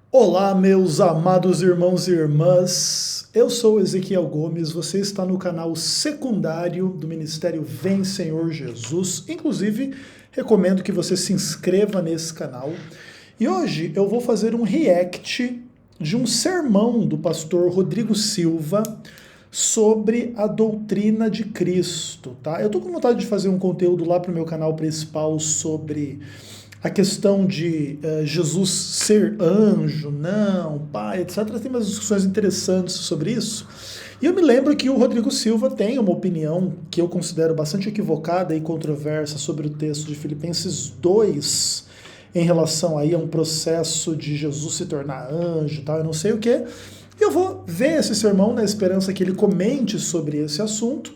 Olá, meus amados irmãos e irmãs. Eu sou Ezequiel Gomes, você está no canal secundário do Ministério Vem Senhor Jesus. Inclusive, recomendo que você se inscreva nesse canal. E hoje eu vou fazer um react de um sermão do pastor Rodrigo Silva sobre a doutrina de Cristo, tá? Eu tô com vontade de fazer um conteúdo lá pro meu canal principal sobre a questão de Jesus ser anjo, não, pai, etc. Tem umas discussões interessantes sobre isso. E eu me lembro que o Rodrigo Silva tem uma opinião que eu considero bastante equivocada e controversa sobre o texto de Filipenses 2, em relação aí a um processo de Jesus se tornar anjo, tal, eu não sei o quê. Eu vou ver esse sermão na esperança que ele comente sobre esse assunto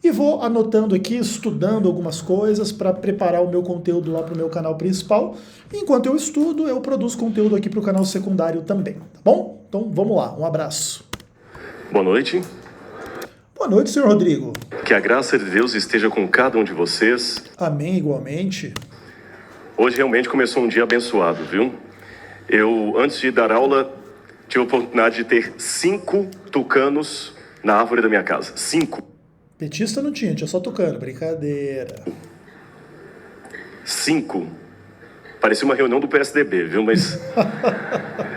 e vou anotando aqui, estudando algumas coisas para preparar o meu conteúdo lá para o meu canal principal. Enquanto eu estudo, eu produzo conteúdo aqui para o canal secundário também, tá bom? Então vamos lá, um abraço. Boa noite. Boa noite, senhor Rodrigo. Que a graça de Deus esteja com cada um de vocês. Amém, igualmente. Hoje realmente começou um dia abençoado, viu? Eu, antes de dar aula, tive a oportunidade de ter 5 tucanos na árvore da minha casa. 5. Petista não tinha só tucano, brincadeira. 5. Parecia uma reunião do PSDB, viu? Mas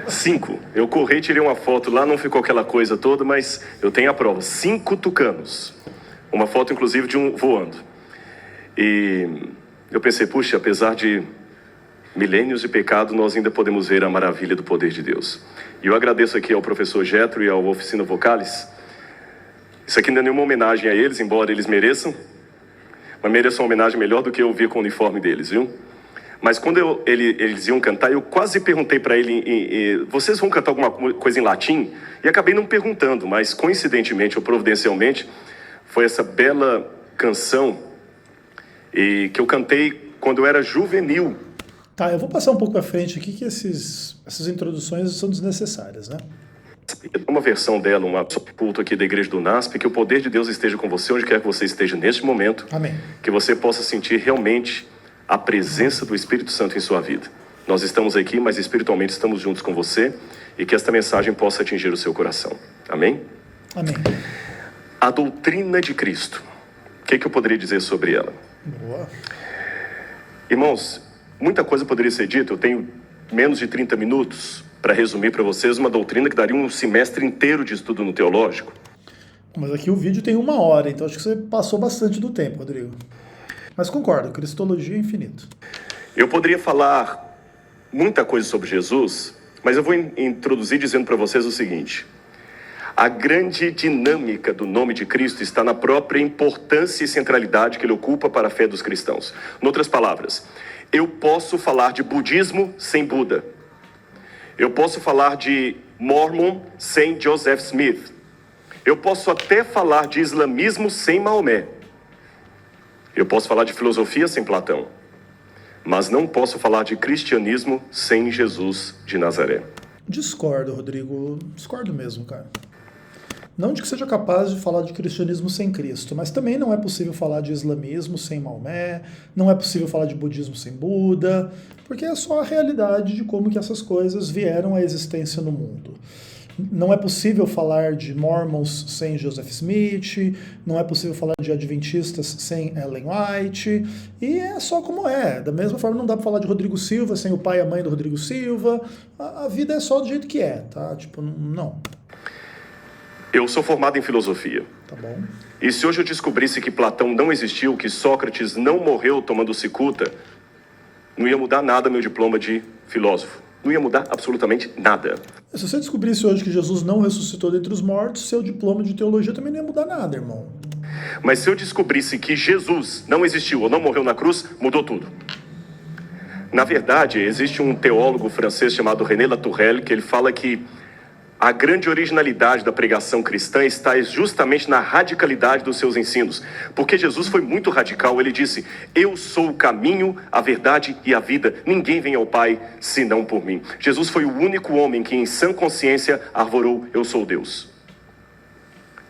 5. Eu corri, tirei uma foto lá, não ficou aquela coisa toda, mas eu tenho a prova. 5 tucanos. Uma foto, inclusive, de um voando. E eu pensei, puxa, apesar de milênios de pecado, nós ainda podemos ver a maravilha do poder de Deus. E eu agradeço aqui ao professor Getro e ao Oficina Vocalis. Isso aqui não é nenhuma homenagem a eles, embora eles mereçam, mas mereçam uma homenagem melhor do que eu vi com o uniforme deles, viu? Mas quando eles iam cantar, eu quase perguntei para ele, vocês vão cantar alguma coisa em latim? E acabei não perguntando, mas coincidentemente ou providencialmente, foi essa bela canção que eu cantei quando eu era juvenil. Tá, eu vou passar um pouco à frente aqui, que essas introduções são desnecessárias, né? Uma versão dela, um culto aqui da Igreja do NASP, que o poder de Deus esteja com você, onde quer que você esteja neste momento. Amém. Que você possa sentir realmente a presença do Espírito Santo em sua vida. Nós estamos aqui, mas espiritualmente estamos juntos com você, e que esta mensagem possa atingir o seu coração. Amém? Amém. A doutrina de Cristo. O que eu poderia dizer sobre ela? Boa. Irmãos, muita coisa poderia ser dita. Eu tenho menos de 30 minutos para resumir para vocês uma doutrina que daria um semestre inteiro de estudo no teológico. Mas aqui o vídeo tem 1 hora, então acho que você passou bastante do tempo, Rodrigo. Mas concordo, cristologia é infinito. Eu poderia falar muita coisa sobre Jesus, mas eu vou introduzir dizendo para vocês o seguinte. A grande dinâmica do nome de Cristo está na própria importância e centralidade que ele ocupa para a fé dos cristãos. Em outras palavras, eu posso falar de budismo sem Buda. Eu posso falar de Mormon sem Joseph Smith. Eu posso até falar de islamismo sem Maomé. Eu posso falar de filosofia sem Platão. Mas não posso falar de cristianismo sem Jesus de Nazaré. Discordo, Rodrigo. Discordo mesmo, cara. Não de que seja capaz de falar de cristianismo sem Cristo, mas também não é possível falar de islamismo sem Maomé, não é possível falar de budismo sem Buda, porque é só a realidade de como que essas coisas vieram à existência no mundo. Não é possível falar de Mormons sem Joseph Smith, não é possível falar de Adventistas sem Ellen White, e é só como é. Da mesma forma, não dá pra falar de Rodrigo Silva sem o pai e a mãe do Rodrigo Silva. A vida é só do jeito que é, tá? Tipo, não. Eu sou formado em filosofia. Tá bom. E se hoje eu descobrisse que Platão não existiu, que Sócrates não morreu tomando cicuta, não ia mudar nada meu diploma de filósofo. Não ia mudar absolutamente nada. Se você descobrisse hoje que Jesus não ressuscitou dentre os mortos, seu diploma de teologia também não ia mudar nada, irmão. Mas se eu descobrisse que Jesus não existiu ou não morreu na cruz, mudou tudo. Na verdade, existe um teólogo francês chamado René Latourelle, que ele fala que a grande originalidade da pregação cristã está justamente na radicalidade dos seus ensinos. Porque Jesus foi muito radical. Ele disse, eu sou o caminho, a verdade e a vida. Ninguém vem ao Pai senão por mim. Jesus foi o único homem que em sã consciência arvorou, eu sou Deus.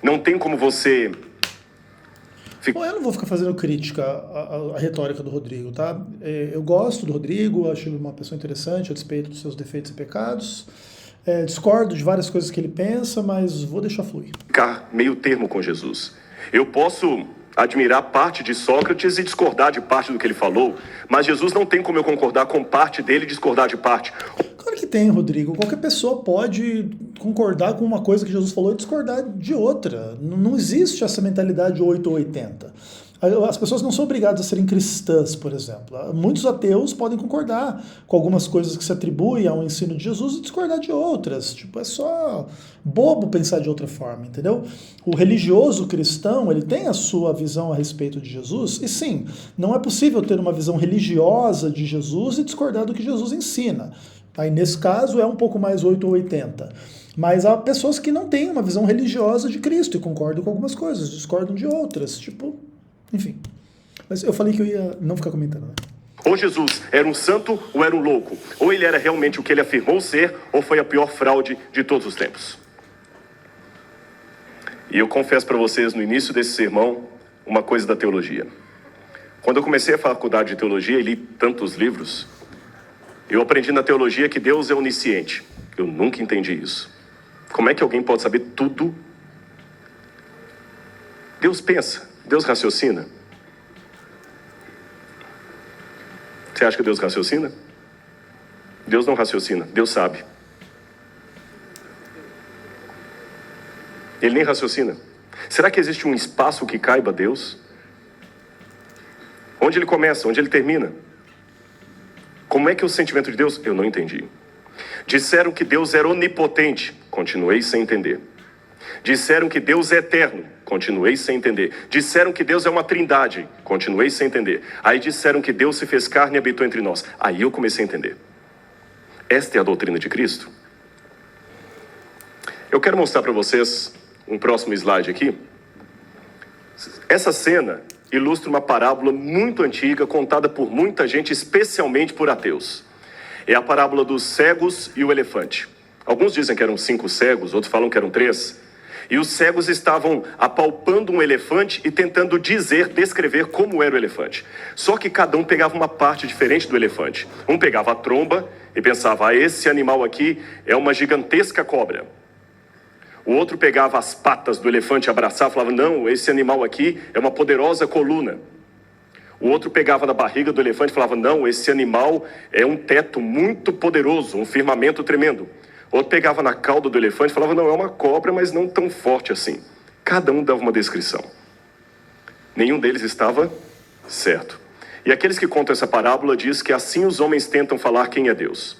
Não tem como você Bom, eu não vou ficar fazendo crítica à retórica do Rodrigo, tá? Eu gosto do Rodrigo, acho ele uma pessoa interessante a despeito dos seus defeitos e pecados. Discordo de várias coisas que ele pensa, mas vou deixar fluir. Ficar meio termo com Jesus. Eu posso admirar parte de Sócrates e discordar de parte do que ele falou, mas Jesus não tem como eu concordar com parte dele e discordar de parte. Claro que tem, Rodrigo. Qualquer pessoa pode concordar com uma coisa que Jesus falou e discordar de outra. Não existe essa mentalidade 8 ou 80. As pessoas não são obrigadas a serem cristãs, por exemplo. Muitos ateus podem concordar com algumas coisas que se atribuem ao ensino de Jesus e discordar de outras. Tipo, é só bobo pensar de outra forma, entendeu? O religioso cristão, ele tem a sua visão a respeito de Jesus, e sim, não é possível ter uma visão religiosa de Jesus e discordar do que Jesus ensina. Aí, nesse caso, é um pouco mais 8 ou 80. Mas há pessoas que não têm uma visão religiosa de Cristo e concordam com algumas coisas, discordam de outras, tipo... Enfim, mas eu falei que eu ia não ficar comentando, né? Ou Jesus era um santo ou era um louco. Ou ele era realmente o que ele afirmou ser, ou foi a pior fraude de todos os tempos. E eu confesso para vocês no início desse sermão uma coisa da teologia. Quando eu comecei a faculdade de teologia e li tantos livros, eu aprendi na teologia que Deus é onisciente. Eu nunca entendi isso. Como é que alguém pode saber tudo? Deus pensa. Deus raciocina? Você acha que Deus raciocina? Deus não raciocina, Deus sabe. Ele nem raciocina. Será que existe um espaço que caiba a Deus? Onde ele começa, onde ele termina? Como é que é o sentimento de Deus? Eu não entendi. Disseram que Deus era onipotente, continuei sem entender. Disseram que Deus é eterno, continuei sem entender. Disseram que Deus é uma trindade, continuei sem entender. Aí disseram que Deus se fez carne e habitou entre nós. Aí eu comecei a entender. Esta é a doutrina de Cristo. Eu quero mostrar para vocês um próximo slide aqui. Essa cena ilustra uma parábola muito antiga, contada por muita gente, especialmente por ateus. É a parábola dos cegos e o elefante. Alguns dizem que eram 5 cegos, outros falam que eram 3. E os cegos estavam apalpando um elefante e tentando descrever como era o elefante. Só que cada um pegava uma parte diferente do elefante. Um pegava a tromba e pensava, esse animal aqui é uma gigantesca cobra. O outro pegava as patas do elefante e abraçava e falava, não, esse animal aqui é uma poderosa coluna. O outro pegava na barriga do elefante e falava, não, esse animal é um teto muito poderoso, um firmamento tremendo. Outro pegava na cauda do elefante e falava, não, é uma cobra, mas não tão forte assim. Cada um dava uma descrição. Nenhum deles estava certo. E aqueles que contam essa parábola diz que assim os homens tentam falar quem é Deus.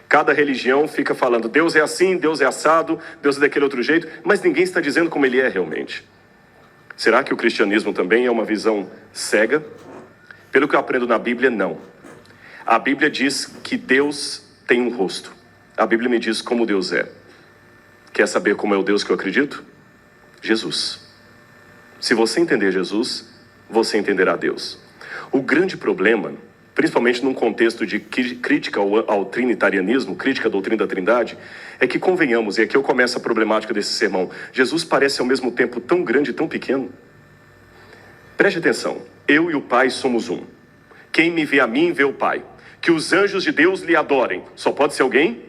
Cada religião fica falando, Deus é assim, Deus é assado, Deus é daquele outro jeito, mas ninguém está dizendo como ele é realmente. Será que o cristianismo também é uma visão cega? Pelo que eu aprendo na Bíblia, não. A Bíblia diz que Deus tem um rosto. A Bíblia me diz como Deus é. Quer saber como é o Deus que eu acredito? Jesus. Se você entender Jesus, você entenderá Deus. O grande problema, principalmente num contexto de crítica ao trinitarianismo, crítica à doutrina da Trindade, é que convenhamos, e aqui eu começo a problemática desse sermão, Jesus parece ao mesmo tempo tão grande e tão pequeno. Preste atenção, eu e o Pai somos um. Quem me vê a mim, vê o Pai. Que os anjos de Deus lhe adorem. Só pode ser alguém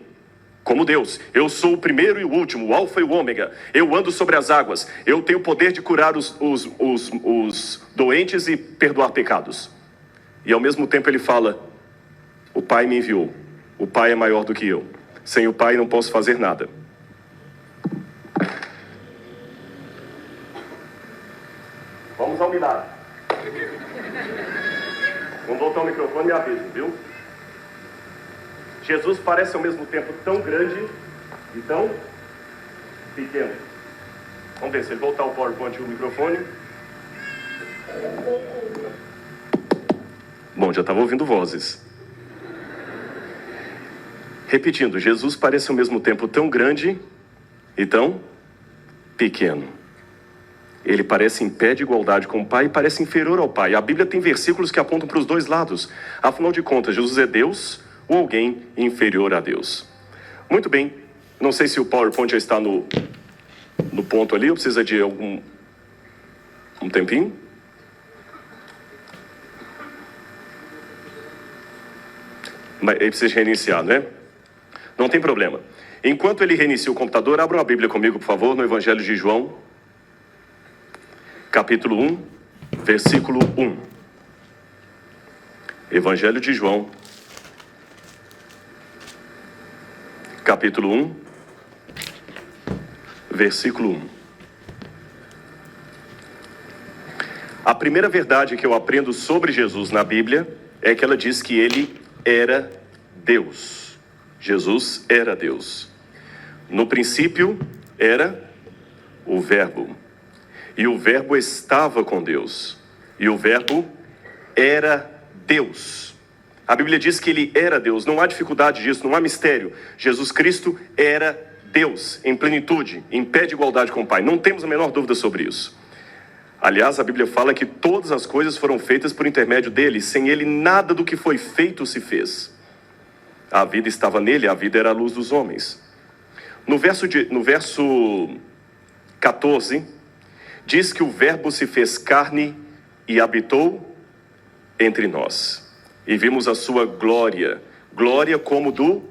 como Deus. Eu sou o primeiro e o último, o alfa e o ômega. Eu ando sobre as águas. Eu tenho o poder de curar os doentes e perdoar pecados. E ao mesmo tempo ele fala, o Pai me enviou. O Pai é maior do que eu. Sem o Pai não posso fazer nada. Vamos ao milagre. Vamos voltar o microfone e aviso, viu? Jesus parece ao mesmo tempo tão grande e tão pequeno. Vamos ver se ele voltar o PowerPoint e o microfone. Bom, já estava ouvindo vozes. Repetindo, Jesus parece ao mesmo tempo tão grande e tão pequeno. Ele parece em pé de igualdade com o Pai e parece inferior ao Pai. A Bíblia tem versículos que apontam para os dois lados. Afinal de contas, Jesus é Deus ou alguém inferior a Deus? Muito bem. Não sei se o PowerPoint já está no ponto ali, ou precisa de um tempinho? Mas ele precisa reiniciar, né? Não tem problema. Enquanto ele reinicia o computador, abra uma Bíblia comigo, por favor, no Evangelho de João, capítulo 1, versículo 1. Evangelho de João, capítulo 1, versículo 1. A primeira verdade que eu aprendo sobre Jesus na Bíblia é que ela diz que ele era Deus. Jesus era Deus. No princípio era o Verbo. E o Verbo estava com Deus. E o Verbo era Deus. A Bíblia diz que ele era Deus. Não há dificuldade disso, não há mistério. Jesus Cristo era Deus, em plenitude, em pé de igualdade com o Pai. Não temos a menor dúvida sobre isso. Aliás, a Bíblia fala que todas as coisas foram feitas por intermédio dele. Sem ele, nada do que foi feito se fez. A vida estava nele, a vida era a luz dos homens. No verso 14, diz que o Verbo se fez carne e habitou entre nós. E vimos a sua glória, glória como do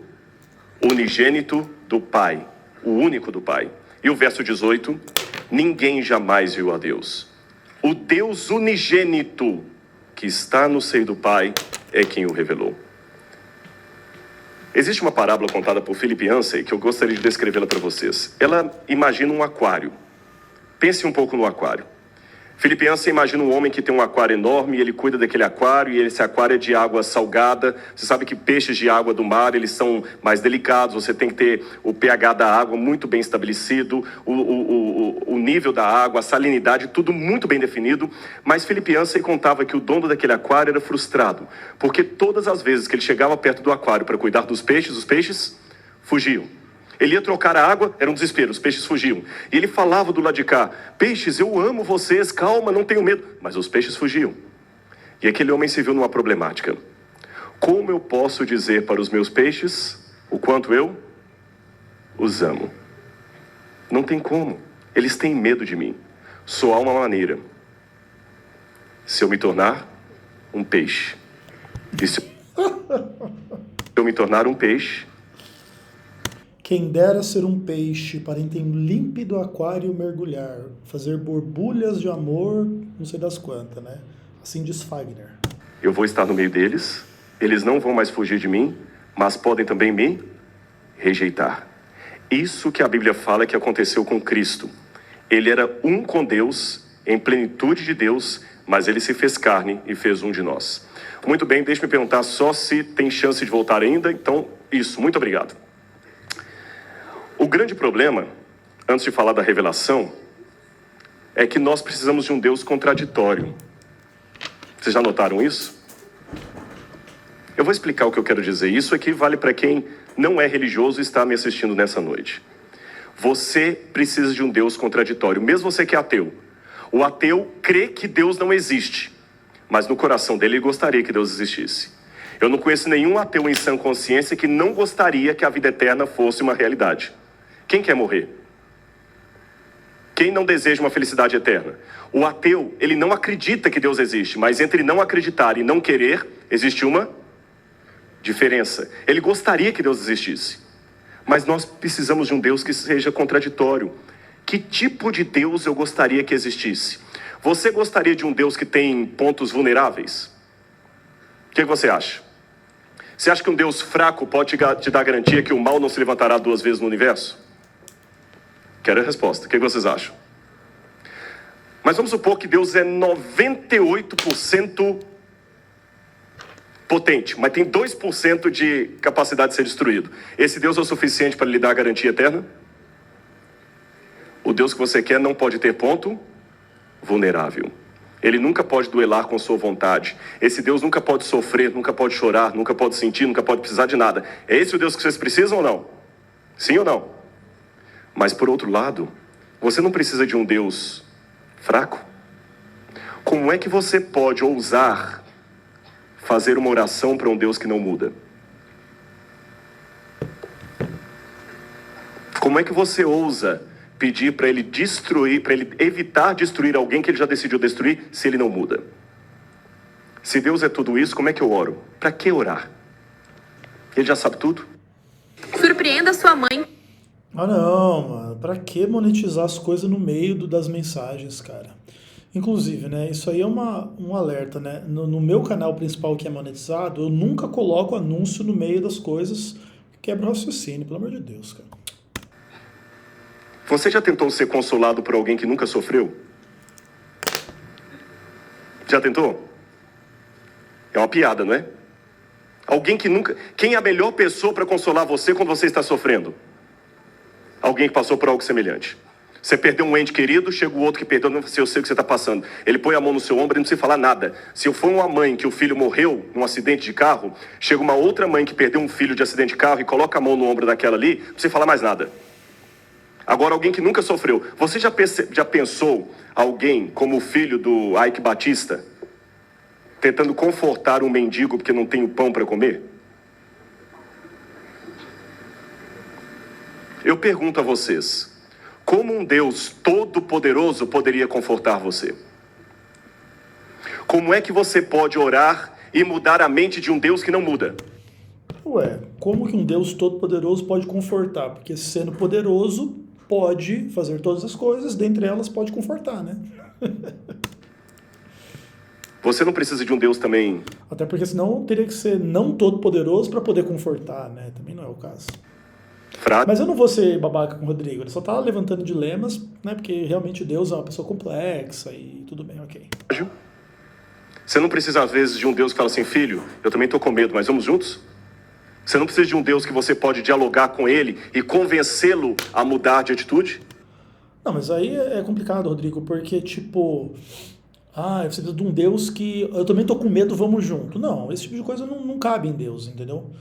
unigênito do Pai, o único do Pai. E o verso 18, ninguém jamais viu a Deus. O Deus unigênito que está no seio do Pai é quem o revelou. Existe uma parábola contada por Philip Yancey que eu gostaria de descrevê-la para vocês. Ela imagina um aquário. Pense um pouco no aquário. Philip Yancey imagina um homem que tem um aquário enorme, e ele cuida daquele aquário, e esse aquário é de água salgada. Você sabe que peixes de água do mar, eles são mais delicados, você tem que ter o pH da água muito bem estabelecido, o nível da água, a salinidade, tudo muito bem definido. Mas Philip Yancey contava que o dono daquele aquário era frustrado, porque todas as vezes que ele chegava perto do aquário para cuidar dos peixes, os peixes fugiam. Ele ia trocar a água, era um desespero, os peixes fugiam. E ele falava do lado de cá, peixes, eu amo vocês, calma, não tenho medo. Mas os peixes fugiam. E aquele homem se viu numa problemática. Como eu posso dizer para os meus peixes o quanto eu os amo? Não tem como. Eles têm medo de mim. Só há uma maneira. Se eu me tornar um peixe. E se eu me tornar um peixe, quem dera ser um peixe para em límpido aquário mergulhar, fazer borbulhas de amor, não sei das quantas, né? Assim diz Fagner. eu vou estar no meio deles, eles não vão mais fugir de mim, mas podem também me rejeitar. Isso que a Bíblia fala que aconteceu com Cristo. Ele era um com Deus, em plenitude de Deus, mas ele se fez carne e fez um de nós. Muito bem, deixe-me perguntar só se tem chance de voltar ainda. Então, isso, muito obrigado. O grande problema, antes de falar da revelação, é que nós precisamos de um Deus contraditório. Vocês já notaram isso? Eu vou explicar o que eu quero dizer. Isso aqui vale para quem não é religioso e está me assistindo nessa noite. Você precisa de um Deus contraditório, mesmo você que é ateu. O ateu crê que Deus não existe, mas no coração dele ele gostaria que Deus existisse. Eu não conheço nenhum ateu em sã consciência que não gostaria que a vida eterna fosse uma realidade. Quem quer morrer? Quem não deseja uma felicidade eterna? O ateu, ele não acredita que Deus existe, mas entre não acreditar e não querer, existe uma diferença. Ele gostaria que Deus existisse, mas nós precisamos de um Deus que seja contraditório. Que tipo de Deus eu gostaria que existisse? Você gostaria de um Deus que tem pontos vulneráveis? O que você acha? Você acha que um Deus fraco pode te dar garantia que o mal não se levantará 2 vezes no universo? Quero a resposta. O que vocês acham? Mas vamos supor que Deus é 98% potente, mas tem 2% de capacidade de ser destruído. Esse Deus é o suficiente para lhe dar a garantia eterna? O Deus que você quer não pode ter ponto vulnerável. Ele nunca pode duelar com sua vontade. Esse Deus nunca pode sofrer, nunca pode chorar, nunca pode sentir, nunca pode precisar de nada. É esse o Deus que vocês precisam ou não? Sim ou não? Mas por outro lado, você não precisa de um Deus fraco? Como é que você pode ousar fazer uma oração para um Deus que não muda? Como é que você ousa pedir para ele destruir, para ele evitar destruir alguém que ele já decidiu destruir, se ele não muda? Se Deus é tudo isso, como é que eu oro? Para que orar? Ele já sabe tudo. Surpreenda sua mãe. Ah não, mano, pra que monetizar as coisas no meio das mensagens, cara? Inclusive, né, isso aí é um alerta, né? No meu canal principal que é monetizado, eu nunca coloco anúncio no meio das coisas, quebra o raciocínio, pelo amor de Deus, cara. Você já tentou ser consolado por alguém que nunca sofreu? Já tentou? É uma piada, não é? Alguém que nunca... Quem é a melhor pessoa para consolar você quando você está sofrendo? Alguém que passou por algo semelhante. Você perdeu um ente querido, chega o outro que perdeu, não sei, eu sei o que você está passando. Ele põe a mão no seu ombro e não precisa falar nada. Se eu for uma mãe que o filho morreu num acidente de carro, chega uma outra mãe que perdeu um filho de acidente de carro e coloca a mão no ombro daquela ali, não precisa falar mais nada. Agora, alguém que nunca sofreu. Você já pensou alguém como o filho do Ike Batista, tentando confortar um mendigo porque não tem o pão para comer? Eu pergunto a vocês, como um Deus todo-poderoso poderia confortar você? Como é que você pode orar e mudar a mente de um Deus que não muda? Ué, como que um Deus todo-poderoso pode confortar? Porque sendo poderoso, pode fazer todas as coisas, dentre elas pode confortar, né? Você não precisa de um Deus também... Até porque senão teria que ser não todo-poderoso para poder confortar, né? Também não é o caso. fraco? Mas eu não vou ser babaca com o Rodrigo, ele só tá levantando dilemas, né? Porque realmente Deus é uma pessoa complexa e tudo bem, ok. Você não precisa, às vezes, de um Deus que fala assim, filho, eu também estou com medo, mas vamos juntos? Você não precisa de um Deus que você pode dialogar com ele e convencê-lo a mudar de atitude? Não, mas aí é complicado, Rodrigo, porque tipo... Ah, você precisa de um Deus que... Eu também tô com medo, vamos junto. Não, esse tipo de coisa não cabe em Deus, entendeu?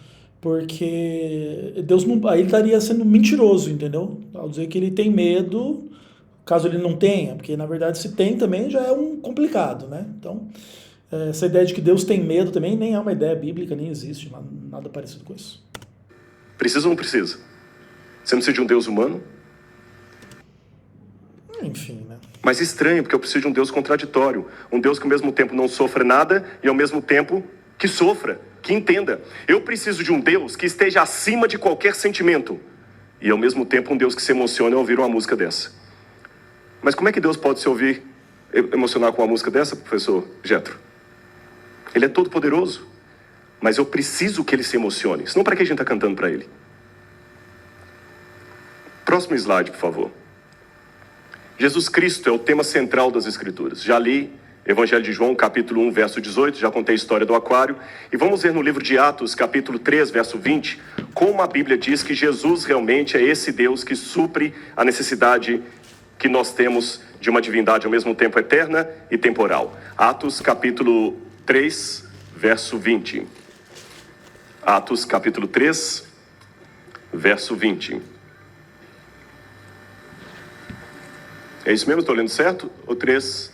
Porque Deus não... Aí ele estaria sendo mentiroso, entendeu? Ao dizer que ele tem medo, caso ele não tenha. Porque, na verdade, se tem também já é um complicado, né? Então, essa ideia de que Deus tem medo também nem é uma ideia bíblica, nem existe nada parecido com isso. Precisa ou não precisa? Você não precisa de um Deus humano? Enfim, né? Mas estranho, porque eu preciso de um Deus contraditório. Um Deus que ao mesmo tempo não sofra nada e ao mesmo tempo que sofra, que entenda. Eu preciso de um Deus que esteja acima de qualquer sentimento. E ao mesmo tempo um Deus que se emociona ao ouvir uma música dessa. Mas como é que Deus pode se ouvir emocionar com uma música dessa, professor Jetro? Ele é todo poderoso. Mas eu preciso que ele se emocione. Senão para que a gente está cantando para ele? Próximo slide, por favor. Jesus Cristo é o tema central das Escrituras. Já li Evangelho de João, capítulo 1, verso 18, já contei a história do aquário. E vamos ver no livro de Atos, capítulo 3, verso 20, como a Bíblia diz que Jesus realmente é esse Deus que supre a necessidade que nós temos de uma divindade ao mesmo tempo eterna e temporal. Atos, capítulo 3, verso 20. Atos, capítulo 3, verso 20. É isso mesmo? Estou lendo certo? O 3.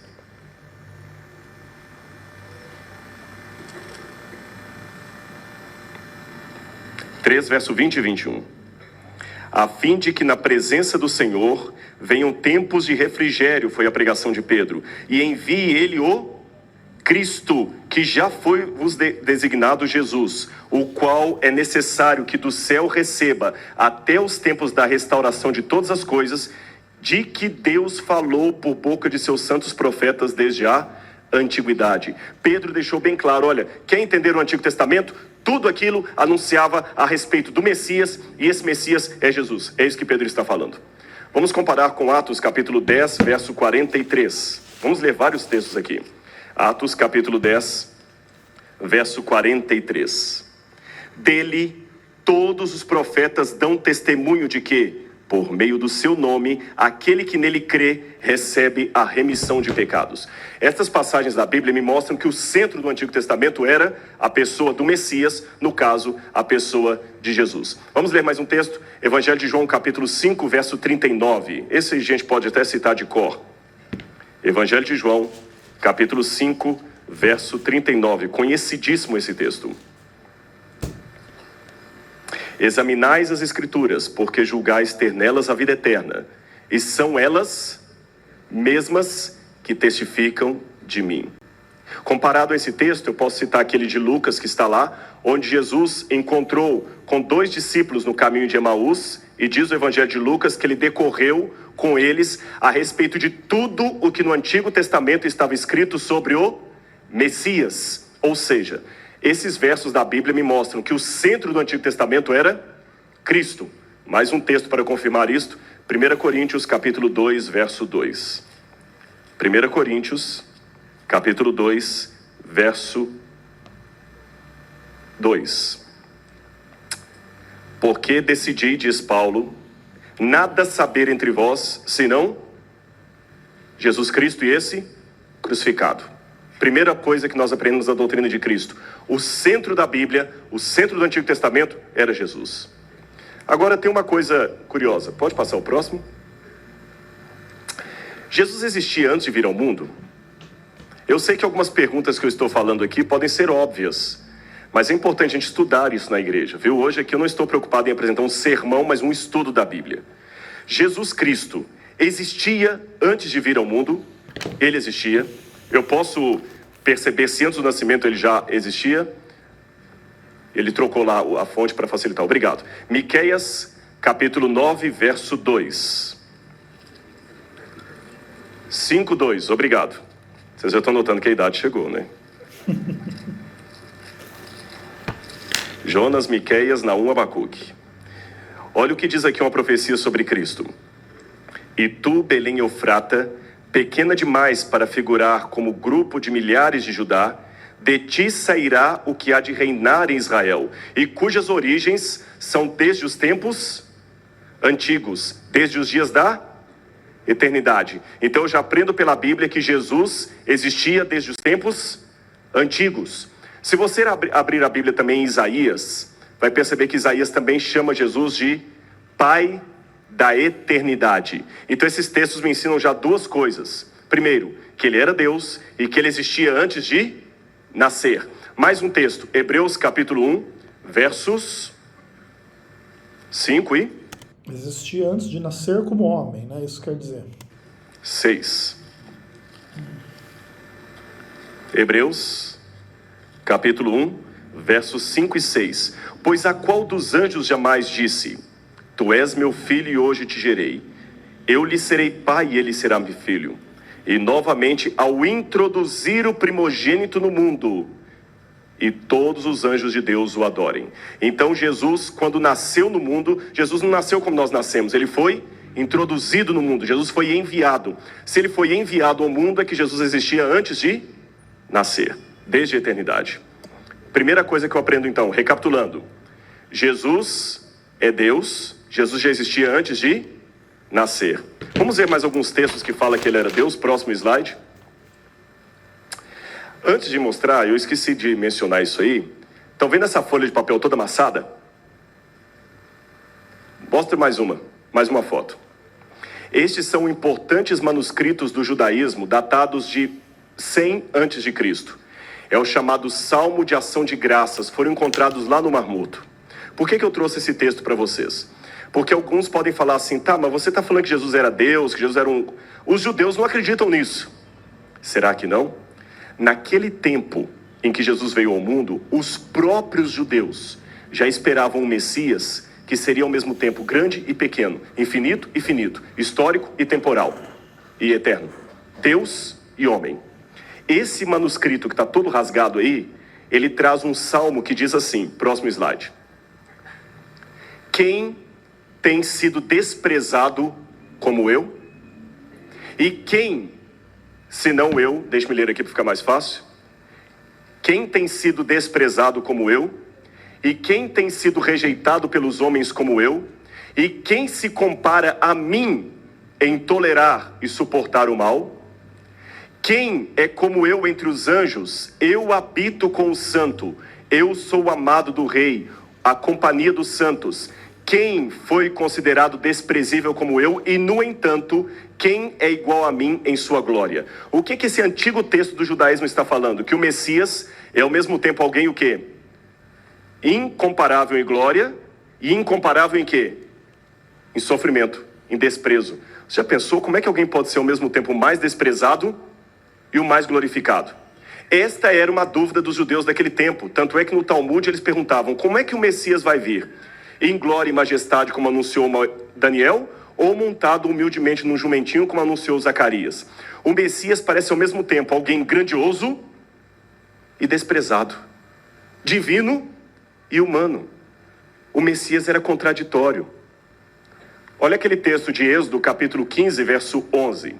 Verso 20 e 21. A fim de que na presença do Senhor venham tempos de refrigério, foi a pregação de Pedro, e envie ele o Cristo, que já foi vos designado Jesus, o qual é necessário que do céu receba até os tempos da restauração de todas as coisas, de que Deus falou por boca de seus santos profetas desde a antiguidade. Pedro deixou bem claro, olha, quer entender o Antigo Testamento? Tudo aquilo anunciava a respeito do Messias, e esse Messias é Jesus. É isso que Pedro está falando. Vamos comparar com Atos capítulo 10, verso 43. Vamos ler vários textos aqui. Atos capítulo 10, verso 43. Dele, todos os profetas dão testemunho de que, por meio do seu nome, aquele que nele crê recebe a remissão de pecados. Estas passagens da Bíblia me mostram que o centro do Antigo Testamento era a pessoa do Messias, no caso, a pessoa de Jesus. Vamos ler mais um texto, Evangelho de João, capítulo 5, verso 39. Esse a gente pode até citar de cor. Evangelho de João, capítulo 5, verso 39. Conhecidíssimo esse texto. Examinais as Escrituras, porque julgais ter nelas a vida eterna, e são elas mesmas que testificam de mim. Comparado a esse texto, eu posso citar aquele de Lucas que está lá, onde Jesus encontrou com 2 discípulos no caminho de Emaús, e diz o Evangelho de Lucas que ele decorreu com eles a respeito de tudo o que no Antigo Testamento estava escrito sobre o Messias. Ou seja, esses versos da Bíblia me mostram que o centro do Antigo Testamento era Cristo. Mais um texto para confirmar isto, 1 Coríntios capítulo 2, verso 2. 1 Coríntios capítulo 2, verso 2. Porque decidi, diz Paulo, nada saber entre vós, senão Jesus Cristo e esse crucificado. Primeira coisa que nós aprendemos da doutrina de Cristo. O centro da Bíblia, o centro do Antigo Testamento era Jesus. Agora tem uma coisa curiosa. Pode passar o próximo? Jesus existia antes de vir ao mundo? Eu sei que algumas perguntas que eu estou falando aqui podem ser óbvias, mas é importante a gente estudar isso na igreja, viu? Hoje aqui eu não estou preocupado em apresentar um sermão, mas um estudo da Bíblia. Jesus Cristo existia antes de vir ao mundo? Ele existia. Eu posso perceber se antes do nascimento ele já existia? Ele trocou lá a fonte para facilitar. Obrigado. Miqueias, capítulo 9, verso 2. 5:2. Obrigado. Vocês já estão notando que a idade chegou, né? Jonas, Miqueias, Naum, Abacuque. Olha o que diz aqui uma profecia sobre Cristo. E tu, Belém Eufrata, pequena demais para figurar como grupo de milhares de Judá, de ti sairá o que há de reinar em Israel, e cujas origens são desde os tempos antigos, desde os dias da eternidade. Então eu já aprendo pela Bíblia que Jesus existia desde os tempos antigos. Se você abrir a Bíblia também em Isaías, vai perceber que Isaías também chama Jesus de Pai da eternidade. Então esses textos me ensinam já 2 coisas. Primeiro, que ele era Deus e que ele existia antes de nascer. Mais um texto, Hebreus capítulo 1, versos 5 e... Existia antes de nascer como homem, né? Isso quer dizer. 6. Hebreus, capítulo 1, versos 5 e 6. Pois a qual dos anjos jamais disse, tu és meu filho e hoje te gerei. Eu lhe serei pai e ele será meu filho. E novamente, ao introduzir o primogênito no mundo, e todos os anjos de Deus o adorem. Então Jesus, quando nasceu no mundo, Jesus não nasceu como nós nascemos, ele foi introduzido no mundo, Jesus foi enviado. Se ele foi enviado ao mundo, é que Jesus existia antes de nascer, desde a eternidade. Primeira coisa que eu aprendo então, recapitulando. Jesus é Deus, Jesus já existia antes de nascer. Vamos ver mais alguns textos que falam que ele era Deus, próximo slide. Antes de mostrar, eu esqueci de mencionar isso aí. Estão vendo essa folha de papel toda amassada? Mostra mais uma foto. Estes são importantes manuscritos do judaísmo, datados de 100 a.C. É o chamado Salmo de Ação de Graças, foram encontrados lá no Mar Morto. Por que eu trouxe esse texto para vocês? Porque alguns podem falar assim, tá, mas você está falando que Jesus era Deus, que Jesus era um... Os judeus não acreditam nisso. Será que não? Naquele tempo em que Jesus veio ao mundo, os próprios judeus já esperavam um Messias que seria ao mesmo tempo grande e pequeno, infinito e finito, histórico e temporal, e eterno, Deus e homem. Esse manuscrito que está todo rasgado aí, ele traz um salmo que diz assim, próximo slide. Quem tem sido desprezado como eu? E quem... Se não eu, deixe-me ler aqui para ficar mais fácil. Quem tem sido desprezado como eu? E quem tem sido rejeitado pelos homens como eu? E quem se compara a mim em tolerar e suportar o mal? Quem é como eu entre os anjos? Eu habito com o santo. Eu sou o amado do rei, a companhia dos santos. Quem foi considerado desprezível como eu? E, no entanto, quem é igual a mim em sua glória? O que esse antigo texto do judaísmo está falando? Que o Messias é ao mesmo tempo alguém o quê? Incomparável em glória e incomparável em quê? Em sofrimento, em desprezo. Você já pensou como é que alguém pode ser ao mesmo tempo o mais desprezado e o mais glorificado? Esta era uma dúvida dos judeus daquele tempo. Tanto é que no Talmud eles perguntavam: como é que o Messias vai vir? Em glória e majestade, como anunciou Daniel, ou montado humildemente num jumentinho, como anunciou Zacarias? O Messias parece ao mesmo tempo alguém grandioso e desprezado, divino e humano. O Messias era contraditório. Olha aquele texto de Êxodo, capítulo 15, verso 11.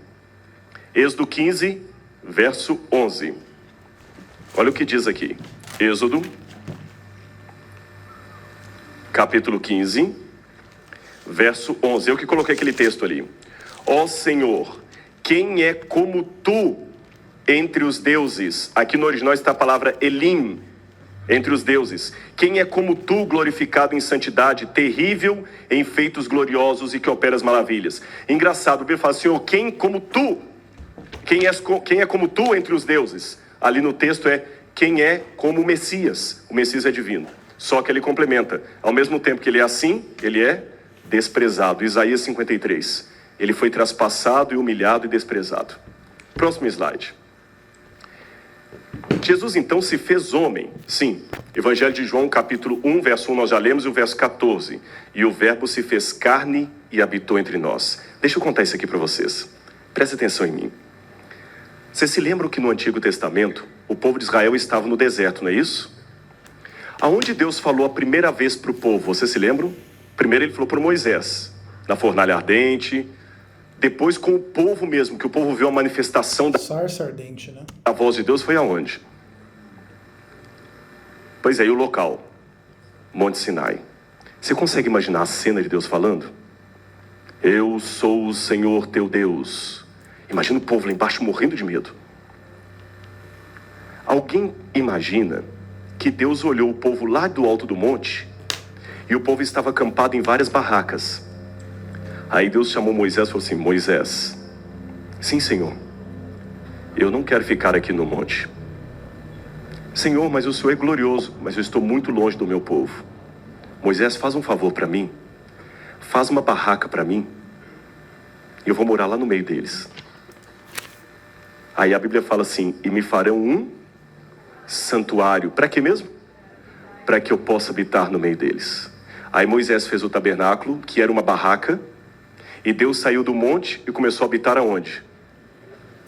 Êxodo 15, verso 11. Olha o que diz aqui. Êxodo, capítulo 15, verso 11. Eu que coloquei aquele texto ali. Ó Senhor, quem é como tu entre os deuses? Aqui no original está a palavra Elim, entre os deuses. Quem é como tu, glorificado em santidade, terrível em feitos gloriosos e que operas maravilhas? Engraçado, o Bíblia fala: Senhor, quem como tu? Quem é como tu entre os deuses? Ali no texto é: quem é como o Messias? O Messias é divino. Só que ele complementa: ao mesmo tempo que ele é assim, ele é desprezado. Isaías 53. Ele foi traspassado e humilhado e desprezado. Próximo slide. Jesus então se fez homem. Sim, Evangelho de João, capítulo 1, verso 1 nós já lemos, e o verso 14. E o verbo se fez carne e habitou entre nós. Deixa eu contar isso aqui para vocês. Presta atenção em mim. Vocês se lembram que no Antigo Testamento o povo de Israel estava no deserto, não é isso? Aonde Deus falou a primeira vez para o povo, vocês se lembram? Primeiro ele falou para Moisés, na fornalha ardente. Depois com o povo mesmo, que o povo viu a manifestação da sarça ardente, né? A voz de Deus foi aonde? Pois é, e o local? Monte Sinai. Você consegue imaginar a cena de Deus falando? Eu sou o Senhor teu Deus. Imagina o povo lá embaixo morrendo de medo. Alguém imagina que Deus olhou o povo lá do alto do monte e o povo estava acampado em várias barracas. Aí Deus chamou Moisés e falou assim: Moisés, sim, Senhor, eu não quero ficar aqui no monte. Senhor, mas o Senhor é glorioso, mas eu estou muito longe do meu povo. Moisés, faz um favor para mim. Faz uma barraca para mim. E eu vou morar lá no meio deles. Aí a Bíblia fala assim: e me farão um santuário. Para quê mesmo? Para que eu possa habitar no meio deles. Aí Moisés fez o tabernáculo, que era uma barraca. E Deus saiu do monte e começou a habitar aonde?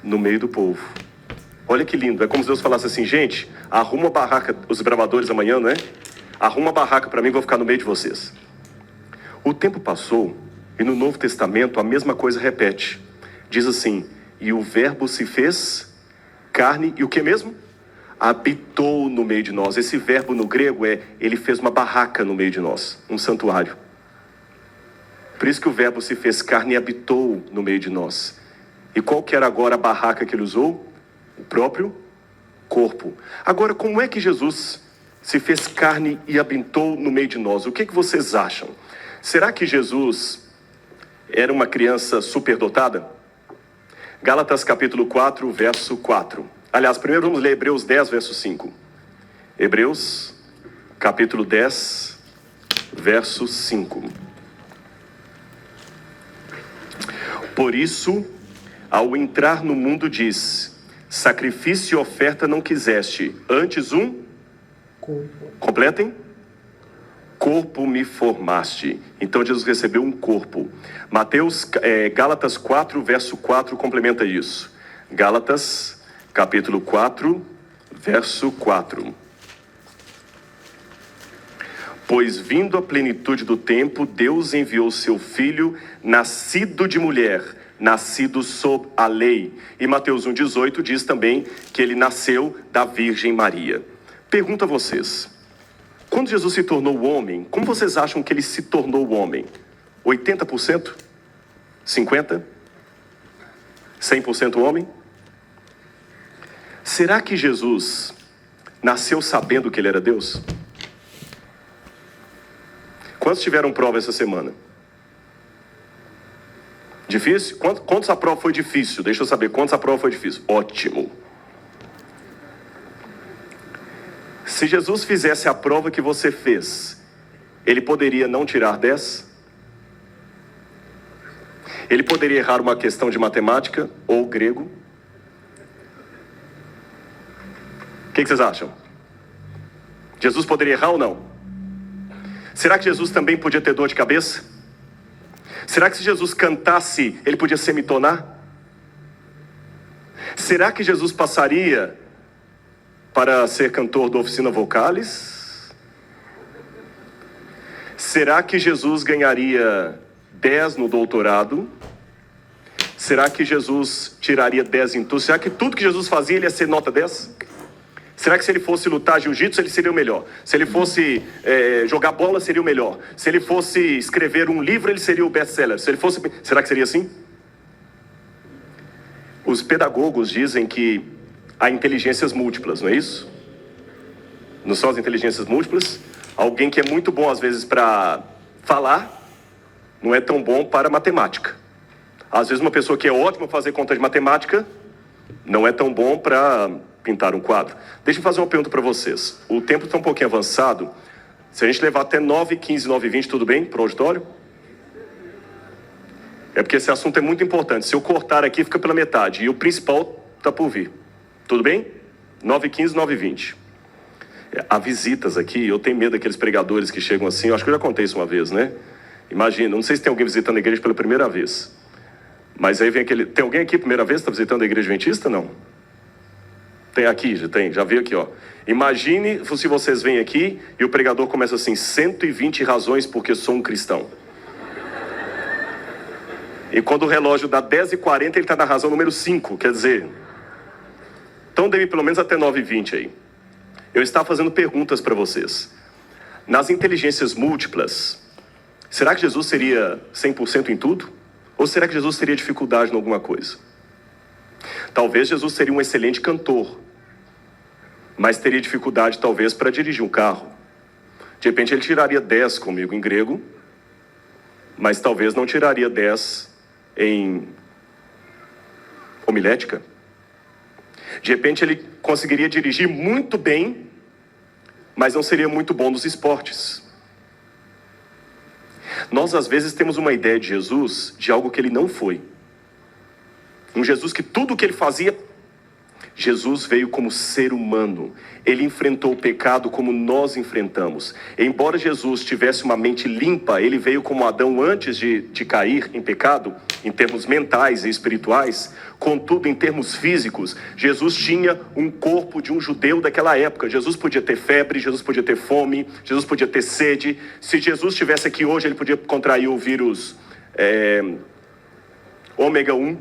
No meio do povo. Olha que lindo, é como se Deus falasse assim: gente, arruma a barraca, os bravadores amanhã, não é? Arruma a barraca para mim, vou ficar no meio de vocês. O tempo passou e no Novo Testamento a mesma coisa repete. Diz assim: e o verbo se fez carne e o que mesmo? Habitou no meio de nós. Esse verbo no grego é: ele fez uma barraca no meio de nós, um santuário. Por isso que o verbo se fez carne e habitou no meio de nós. E qual que era agora a barraca que ele usou? O próprio corpo. Agora, como é que Jesus se fez carne e habitou no meio de nós? O que vocês acham? Será que Jesus era uma criança superdotada? Gálatas capítulo 4, verso 4. Aliás, primeiro vamos ler Hebreus 10, verso 5. Hebreus capítulo 10, verso 5. Por isso, ao entrar no mundo diz: sacrifício e oferta não quiseste, antes um corpo. Completem. Corpo me formaste. Então Jesus recebeu um corpo. Gálatas 4, verso 4 complementa isso. Gálatas capítulo 4, verso 4. Pois vindo a plenitude do tempo, Deus enviou seu filho, nascido de mulher, nascido sob a lei. E Mateus 1,18 diz também que ele nasceu da Virgem Maria. Pergunto a vocês: quando Jesus se tornou homem, como vocês acham que ele se tornou homem? 80%? 50%? 100% homem? Será que Jesus nasceu sabendo que ele era Deus? Quantos tiveram prova essa semana? Difícil? Quantos a prova foi difícil? Deixa eu saber, quantos a prova foi difícil? Ótimo. Se Jesus fizesse a prova que você fez, ele poderia não tirar 10? Ele poderia errar uma questão de matemática ou grego? O que vocês acham? Jesus poderia errar ou não? Será que Jesus também podia ter dor de cabeça? Será que se Jesus cantasse, ele podia semitonar? Será que Jesus passaria para ser cantor da oficina Vocalis? Será que Jesus ganharia 10 no doutorado? Será que Jesus tiraria 10 em tudo? Será que tudo que Jesus fazia ele ia ser nota 10? Será que se ele fosse lutar jiu-jitsu ele seria o melhor? Se ele fosse jogar bola seria o melhor? Se ele fosse escrever um livro ele seria o best-seller? Será que seria assim? Os pedagogos dizem que há inteligências múltiplas, não é isso? Não são as inteligências múltiplas? Alguém que é muito bom às vezes para falar, não é tão bom para matemática. Às vezes uma pessoa que é ótima para fazer conta de matemática, não é tão bom para pintar um quadro. Deixa eu fazer uma pergunta para vocês. O tempo está um pouquinho avançado. Se a gente levar até 9h15, 9h20, tudo bem para o auditório? É porque esse assunto é muito importante. Se eu cortar aqui, fica pela metade. E o principal está por vir. Tudo bem? 9h15, 9h20. Há visitas aqui. Eu tenho medo daqueles pregadores que chegam assim. Eu acho que eu já contei isso uma vez, né? Imagina, não sei se tem alguém visitando a igreja pela primeira vez. Mas aí vem aquele... Tem alguém aqui primeira vez que está visitando a igreja adventista? Não. Tem aqui, já veio aqui, ó. Imagine se vocês vêm aqui e o pregador começa assim: 120 razões porque sou um cristão. E quando o relógio dá 10h40, ele está na razão número 5, quer dizer... Então deve ir pelo menos até 9h20 aí. Eu estava fazendo perguntas para vocês. Nas inteligências múltiplas, será que Jesus seria 100% em tudo? Ou será que Jesus teria dificuldade em alguma coisa? Talvez Jesus seria um excelente cantor, mas teria dificuldade talvez para dirigir um carro. De repente ele tiraria 10 comigo em grego, mas talvez não tiraria 10 em homilética. De repente ele conseguiria dirigir muito bem, mas não seria muito bom nos esportes. Nós às vezes temos uma ideia de Jesus de algo que ele não foi. Um Jesus que tudo o que ele fazia... Jesus veio como ser humano. Ele enfrentou o pecado como nós enfrentamos. Embora Jesus tivesse uma mente limpa, ele veio como Adão antes de cair em pecado, em termos mentais e espirituais. Contudo, em termos físicos, Jesus tinha um corpo de um judeu daquela época. Jesus podia ter febre, Jesus podia ter fome, Jesus podia ter sede. Se Jesus estivesse aqui hoje, ele podia contrair o vírus ômega 1.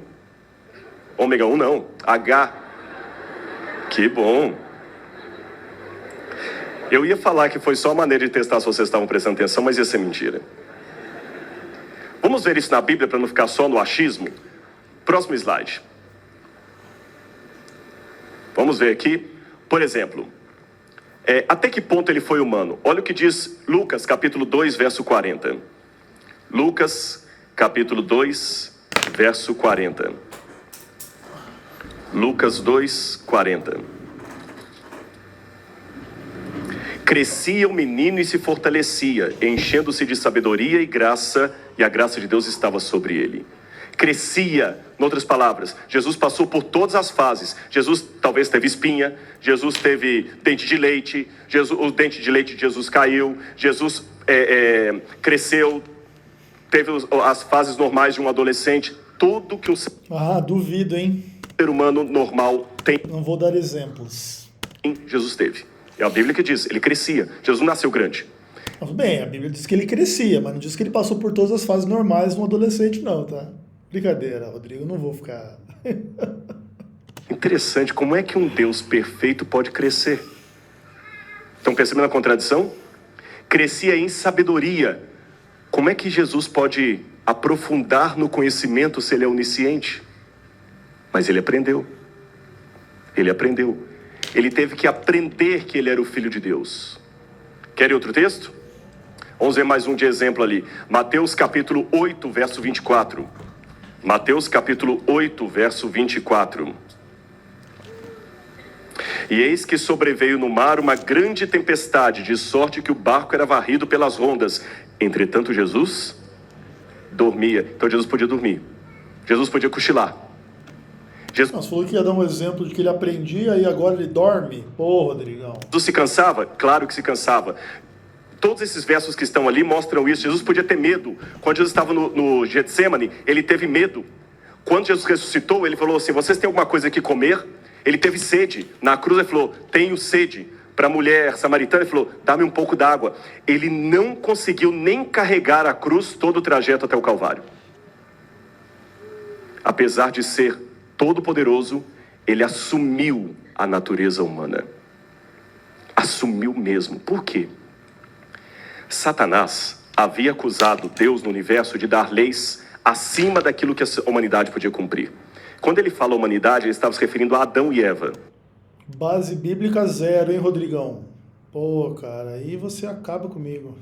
Ômega 1 não, H. Que bom. Eu ia falar que foi só uma maneira de testar se vocês estavam prestando atenção, mas ia ser mentira. Vamos ver isso na Bíblia para não ficar só no achismo? Próximo slide. Vamos ver aqui. Por exemplo, até que ponto ele foi humano? Olha o que diz Lucas, capítulo 2, verso 40. Lucas, capítulo 2, verso 40. Lucas 2, 40. Crescia o menino e se fortalecia, enchendo-se de sabedoria e graça, e a graça de Deus estava sobre ele. Crescia, em outras palavras, Jesus passou por todas as fases. Jesus talvez teve espinha, Jesus teve dente de leite, o dente de leite de Jesus caiu, Jesus cresceu, teve as fases normais de um adolescente, tudo que o ser humano normal tem. Não vou dar exemplos. Jesus teve. É a Bíblia que diz, ele crescia. Jesus nasceu grande. Tudo bem, a Bíblia diz que ele crescia, mas não diz que ele passou por todas as fases normais de um adolescente, não, tá? Brincadeira, Rodrigo, não vou ficar... Interessante, como é que um Deus perfeito pode crescer? Estão percebendo a contradição? Crescia em sabedoria. Como é que Jesus pode aprofundar no conhecimento se ele é onisciente? Mas ele aprendeu. Ele aprendeu. Ele teve que aprender que ele era o Filho de Deus. Querem outro texto? Vamos ver mais um de exemplo ali. Mateus capítulo 8, verso 24. Mateus capítulo 8, verso 24. E eis que sobreveio no mar uma grande tempestade, de sorte que o barco era varrido pelas ondas. Entretanto, Jesus dormia. Então Jesus podia dormir. Jesus podia cochilar. Você falou que ia dar um exemplo de que ele aprendia e agora ele dorme. Pô, Rodrigão. Jesus se cansava? Claro que se cansava. Todos esses versos que estão ali mostram isso. Jesus podia ter medo. Quando Jesus estava no Getsemane, ele teve medo. Quando Jesus ressuscitou, ele falou assim, vocês têm alguma coisa que comer? Ele teve sede. Na cruz ele falou, tenho sede. Para a mulher samaritana, ele falou, dá-me um pouco d'água. Ele não conseguiu nem carregar a cruz todo o trajeto até o Calvário. Apesar de ser todo-poderoso, ele assumiu a natureza humana. Assumiu mesmo. Por quê? Satanás havia acusado Deus no universo de dar leis acima daquilo que a humanidade podia cumprir. Quando ele fala humanidade, ele estava se referindo a Adão e Eva. Base bíblica zero, hein, Rodrigão? Pô, cara, aí você acaba comigo.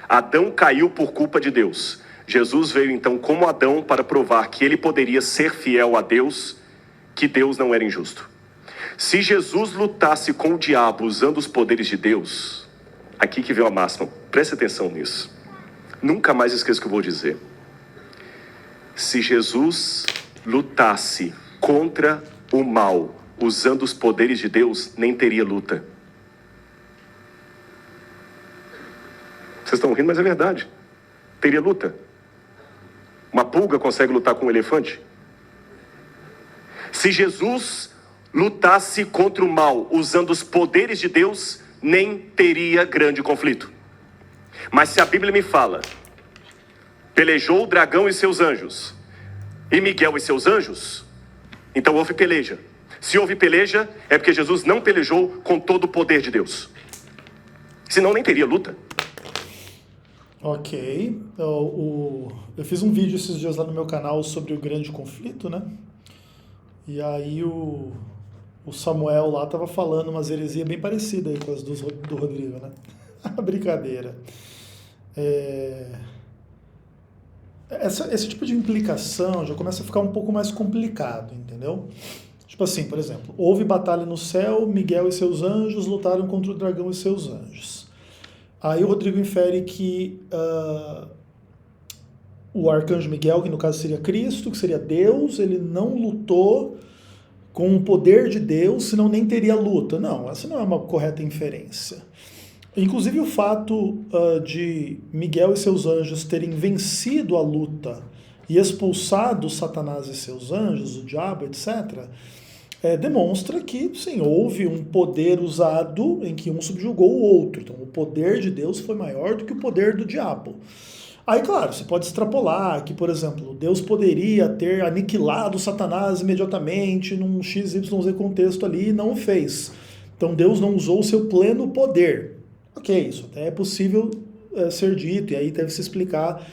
Adão caiu por culpa de Deus. Jesus veio então como Adão para provar que ele poderia ser fiel a Deus, que Deus não era injusto. Se Jesus lutasse com o diabo usando os poderes de Deus, aqui que veio a máxima, preste atenção nisso. Nunca mais esqueça o que eu vou dizer. Se Jesus lutasse contra o mal usando os poderes de Deus, nem teria luta. Vocês estão rindo, mas é verdade. Teria luta. Uma pulga consegue lutar com um elefante? Se Jesus lutasse contra o mal usando os poderes de Deus, nem teria grande conflito. Mas se a Bíblia me fala, pelejou o dragão e seus anjos, e Miguel e seus anjos, então houve peleja. Se houve peleja, é porque Jesus não pelejou com todo o poder de Deus. Senão nem teria luta. Ok. Eu fiz um vídeo esses dias lá no meu canal sobre o grande conflito, né? E aí o Samuel lá tava falando umas heresias bem parecidas aí com as do Rodrigo, né? Brincadeira. Esse tipo de implicação já começa a ficar um pouco mais complicado, entendeu? Tipo assim, por exemplo, houve batalha no céu, Miguel e seus anjos lutaram contra o dragão e seus anjos. Aí o Rodrigo infere que o arcanjo Miguel, que no caso seria Cristo, que seria Deus, ele não lutou com o poder de Deus, senão nem teria luta. Não, essa não é uma correta inferência. Inclusive o fato de Miguel e seus anjos terem vencido a luta e expulsado Satanás e seus anjos, o diabo, etc., demonstra que, sim, houve um poder usado em que um subjugou o outro. Então, o poder de Deus foi maior do que o poder do diabo. Aí, claro, você pode extrapolar que, por exemplo, Deus poderia ter aniquilado Satanás imediatamente num XYZ contexto ali e não o fez. Então, Deus não usou o seu pleno poder. Ok, isso até é possível ser dito, e aí deve se explicar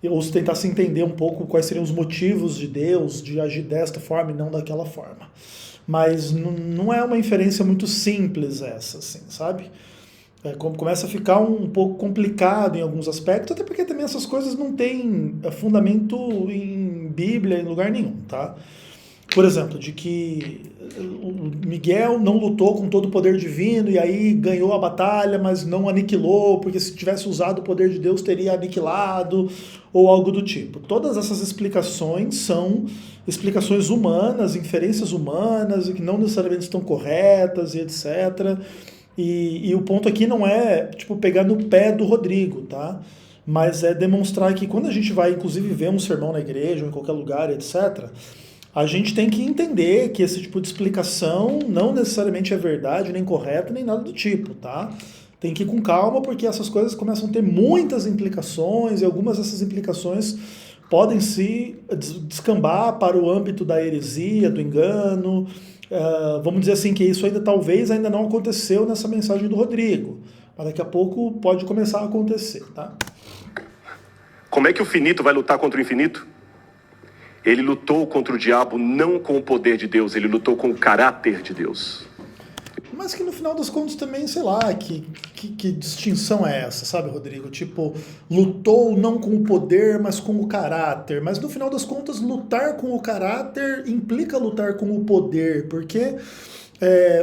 ou tentar se entender um pouco quais seriam os motivos de Deus de agir desta forma e não daquela forma. Mas não é uma inferência muito simples essa, assim, sabe? Começa a ficar um pouco complicado em alguns aspectos, até porque também essas coisas não têm fundamento em Bíblia, em lugar nenhum, tá? Por exemplo, de que o Miguel não lutou com todo o poder divino e aí ganhou a batalha, mas não aniquilou, porque se tivesse usado o poder de Deus teria aniquilado, ou algo do tipo. Todas essas explicações são explicações humanas, inferências humanas, que não necessariamente estão corretas e etc. E o ponto aqui não é tipo pegar no pé do Rodrigo, tá? Mas é demonstrar que quando a gente vai, inclusive, ver um sermão na igreja ou em qualquer lugar, etc., a gente tem que entender que esse tipo de explicação não necessariamente é verdade, nem correta, nem nada do tipo, tá? Tem que ir com calma, porque essas coisas começam a ter muitas implicações, e algumas dessas implicações podem se descambar para o âmbito da heresia, do engano. Vamos dizer assim, que isso talvez ainda não aconteceu nessa mensagem do Rodrigo, mas daqui a pouco pode começar a acontecer, tá? Como é que o finito vai lutar contra o infinito? Ele lutou contra o diabo não com o poder de Deus, ele lutou com o caráter de Deus. Mas que no final das contas também, sei lá, que distinção é essa, sabe, Rodrigo? Tipo, lutou não com o poder, mas com o caráter. Mas no final das contas, lutar com o caráter implica lutar com o poder, porque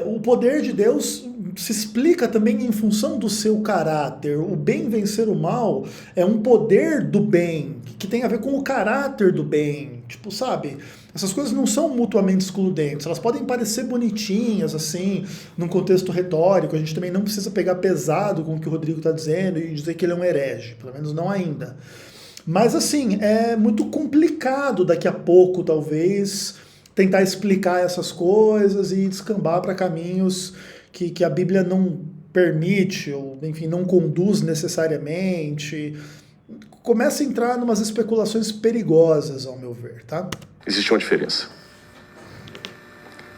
o poder de Deus se explica também em função do seu caráter. O bem vencer o mal é um poder do bem, que tem a ver com o caráter do bem, Tipo, sabe? Essas coisas não são mutuamente excludentes. Elas podem parecer bonitinhas, assim, num contexto retórico. A gente também não precisa pegar pesado com o que o Rodrigo está dizendo e dizer que ele é um herege. Pelo menos não ainda. Mas, assim, é muito complicado daqui a pouco, talvez, tentar explicar essas coisas e descambar para caminhos que a Bíblia não permite, ou, enfim, não conduz necessariamente. Começa a entrar em umas especulações perigosas, ao meu ver, tá? Existe uma diferença.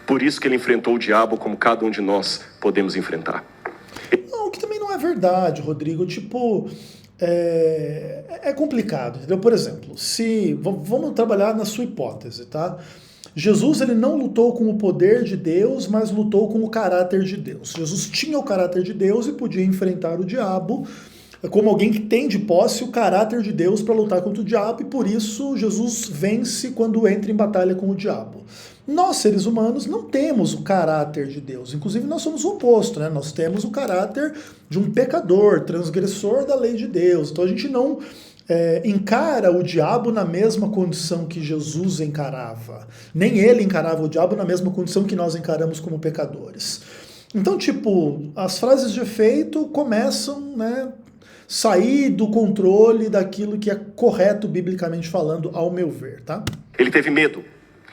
Por isso que ele enfrentou o diabo como cada um de nós podemos enfrentar. Não, o que também não é verdade, Rodrigo. Tipo, é complicado, entendeu? Por exemplo, vamos trabalhar na sua hipótese, tá? Jesus, ele não lutou com o poder de Deus, mas lutou com o caráter de Deus. Jesus tinha o caráter de Deus e podia enfrentar o diabo como alguém que tem de posse o caráter de Deus para lutar contra o diabo, e por isso Jesus vence quando entra em batalha com o diabo. Nós, seres humanos, não temos o caráter de Deus. Inclusive, nós somos o oposto, né? Nós temos o caráter de um pecador, transgressor da lei de Deus. Então a gente não encara o diabo na mesma condição que Jesus encarava. Nem ele encarava o diabo na mesma condição que nós encaramos como pecadores. Então, tipo, as frases de efeito começam, né, sair do controle daquilo que é correto biblicamente falando, ao meu ver, tá? Ele teve medo.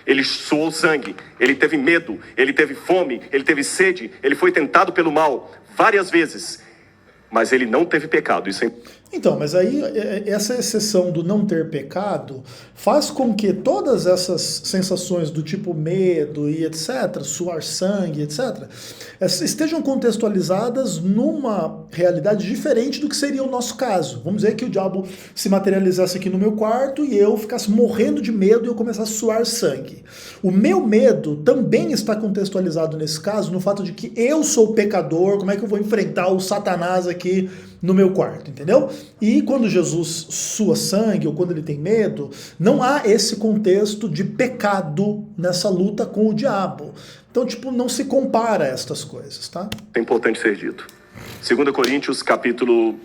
Ele suou sangue, ele teve medo, ele teve fome, ele teve sede, ele foi tentado pelo mal várias vezes, mas ele não teve pecado. Isso é... Então, mas aí essa exceção do não ter pecado faz com que todas essas sensações do tipo medo e etc., suar sangue, etc., estejam contextualizadas numa realidade diferente do que seria o nosso caso. Vamos dizer que o diabo se materializasse aqui no meu quarto e eu ficasse morrendo de medo e eu começasse a suar sangue. O meu medo também está contextualizado nesse caso no fato de que eu sou pecador, como é que eu vou enfrentar o Satanás aqui no meu quarto, entendeu? E quando Jesus sua sangue, ou quando ele tem medo, não há esse contexto de pecado nessa luta com o diabo. Então, tipo, não se compara estas coisas, tá? É importante ser dito. 2 Coríntios, capítulo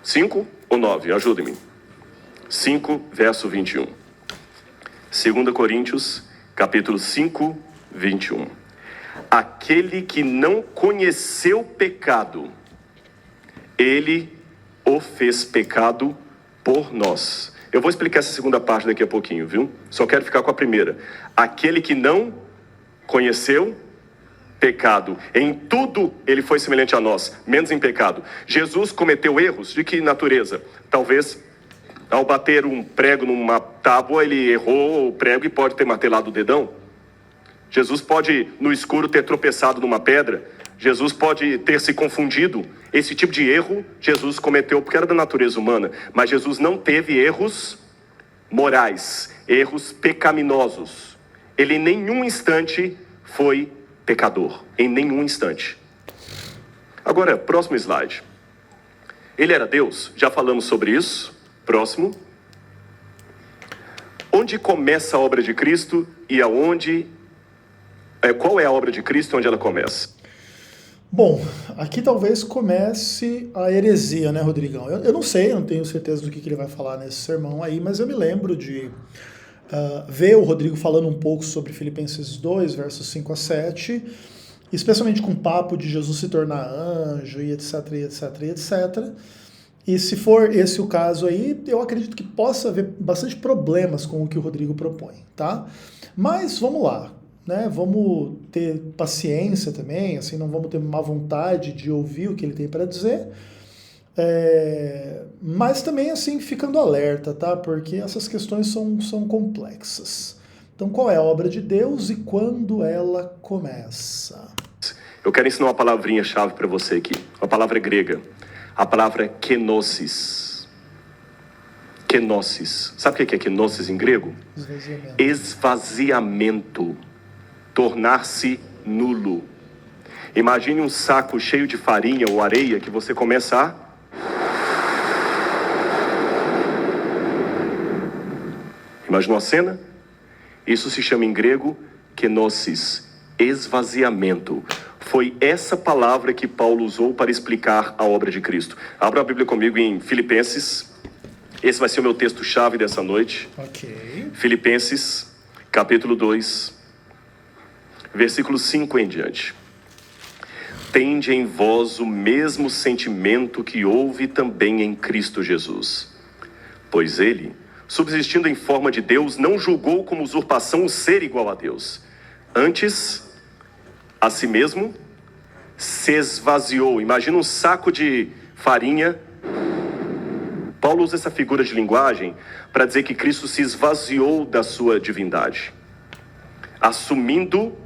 5 ou 9? Ajude-me. 5, verso 21. 2 Coríntios, capítulo 5, 21. Aquele que não conheceu pecado, ele o fez pecado por nós. Eu vou explicar essa segunda parte daqui a pouquinho, viu? Só quero ficar com a primeira. Aquele que não conheceu pecado, em tudo ele foi semelhante a nós, menos em pecado. Jesus cometeu erros de que natureza? Talvez ao bater um prego numa tábua, ele errou o prego e pode ter martelado o dedão. Jesus pode, no escuro, ter tropeçado numa pedra. Jesus pode ter se confundido. Esse tipo de erro Jesus cometeu porque era da natureza humana. Mas Jesus não teve erros morais, erros pecaminosos. Ele em nenhum instante foi pecador. Em nenhum instante. Agora, próximo slide. Ele era Deus? Já falamos sobre isso. Próximo. Onde começa a obra de Cristo e aonde... qual é a obra de Cristo e onde ela começa? Bom, aqui talvez comece a heresia, né, Rodrigão? Eu não sei, eu não tenho certeza do que ele vai falar nesse sermão aí, mas eu me lembro de ver o Rodrigo falando um pouco sobre Filipenses 2, versos 5 a 7, especialmente com o papo de Jesus se tornar anjo e etc, e etc, e etc. E se for esse o caso aí, eu acredito que possa haver bastante problemas com o que o Rodrigo propõe, tá? Mas vamos lá. Né, vamos ter paciência também, assim, não vamos ter má vontade de ouvir o que ele tem para dizer, mas também assim ficando alerta, tá? Porque essas questões são complexas. Então, qual é a obra de Deus e quando ela começa? Eu quero ensinar uma palavrinha-chave para você aqui, uma palavra grega, a palavra kenosis. Kenosis. Sabe o que é kenosis em grego? Esvaziamento. Esvaziamento. Tornar-se nulo. Imagine um saco cheio de farinha ou areia que você começa a... Imagina uma cena? Isso se chama em grego kenosis, esvaziamento. Foi essa palavra que Paulo usou para explicar a obra de Cristo. Abra a Bíblia comigo em Filipenses, Esse vai ser o meu texto-chave dessa noite. Ok. Filipenses, capítulo 2, versículo 5 em diante. Tende em vós o mesmo sentimento que houve também em Cristo Jesus. Pois ele, subsistindo em forma de Deus, não julgou como usurpação o ser igual a Deus. Antes, a si mesmo, se esvaziou. Imagina um saco de farinha. Paulo usa essa figura de linguagem para dizer que Cristo se esvaziou da sua divindade, assumindo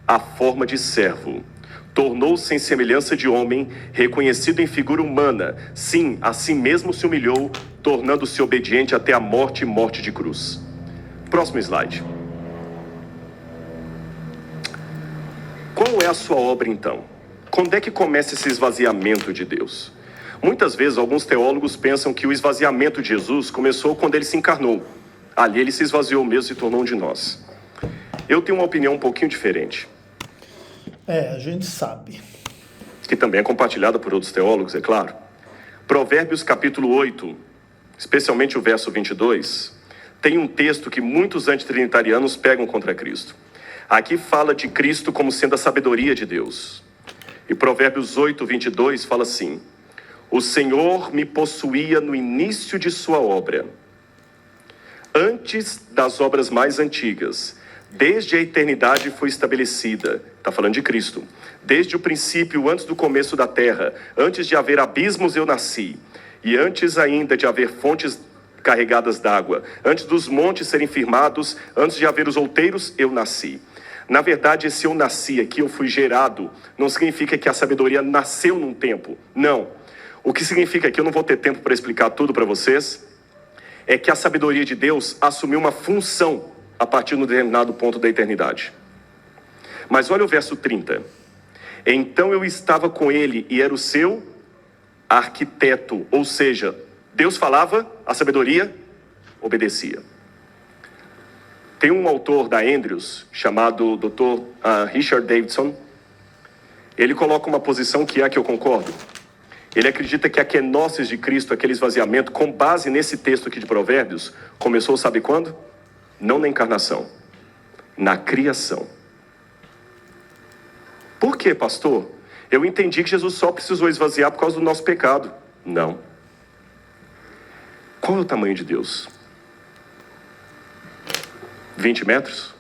a forma de servo. Tornou-se em semelhança de homem, reconhecido em figura humana. Sim, a si mesmo se humilhou, tornando-se obediente até a morte e morte de cruz. Próximo slide. Qual é a sua obra então? Quando é que começa esse esvaziamento de Deus? Muitas vezes alguns teólogos pensam que o esvaziamento de Jesus começou quando ele se encarnou. Ali ele se esvaziou mesmo e se tornou um de nós. Eu tenho uma opinião um pouquinho diferente. A gente sabe. Que também é compartilhada por outros teólogos, é claro. Provérbios capítulo 8, especialmente o verso 22, tem um texto que muitos antitrinitarianos pegam contra Cristo. Aqui fala de Cristo como sendo a sabedoria de Deus. E Provérbios 8, 22 fala assim: o Senhor me possuía no início de sua obra, antes das obras mais antigas. Desde a eternidade foi estabelecida. Está falando de Cristo. Desde o princípio, antes do começo da terra, antes de haver abismos eu nasci, e antes ainda de haver fontes carregadas d'água, antes dos montes serem firmados, antes de haver os outeiros eu nasci. Na verdade, esse eu nasci aqui, eu fui gerado, não significa que a sabedoria nasceu num tempo. Não. O que significa que eu não vou ter tempo para explicar tudo para vocês, é que a sabedoria de Deus assumiu uma função a partir de um determinado ponto da eternidade. Mas olha o verso 30. Então eu estava com ele e era o seu arquiteto. Ou seja, Deus falava, a sabedoria obedecia. Tem um autor da Andrews, chamado Dr. Richard Davidson. Ele coloca uma posição que é a que eu concordo. Ele acredita que a kenosis de Cristo, aquele esvaziamento, com base nesse texto aqui de Provérbios, começou sabe quando? Não na encarnação, na criação. Por quê, pastor? Eu entendi que Jesus só precisou esvaziar por causa do nosso pecado. Não. Qual é o tamanho de Deus? 20 metros?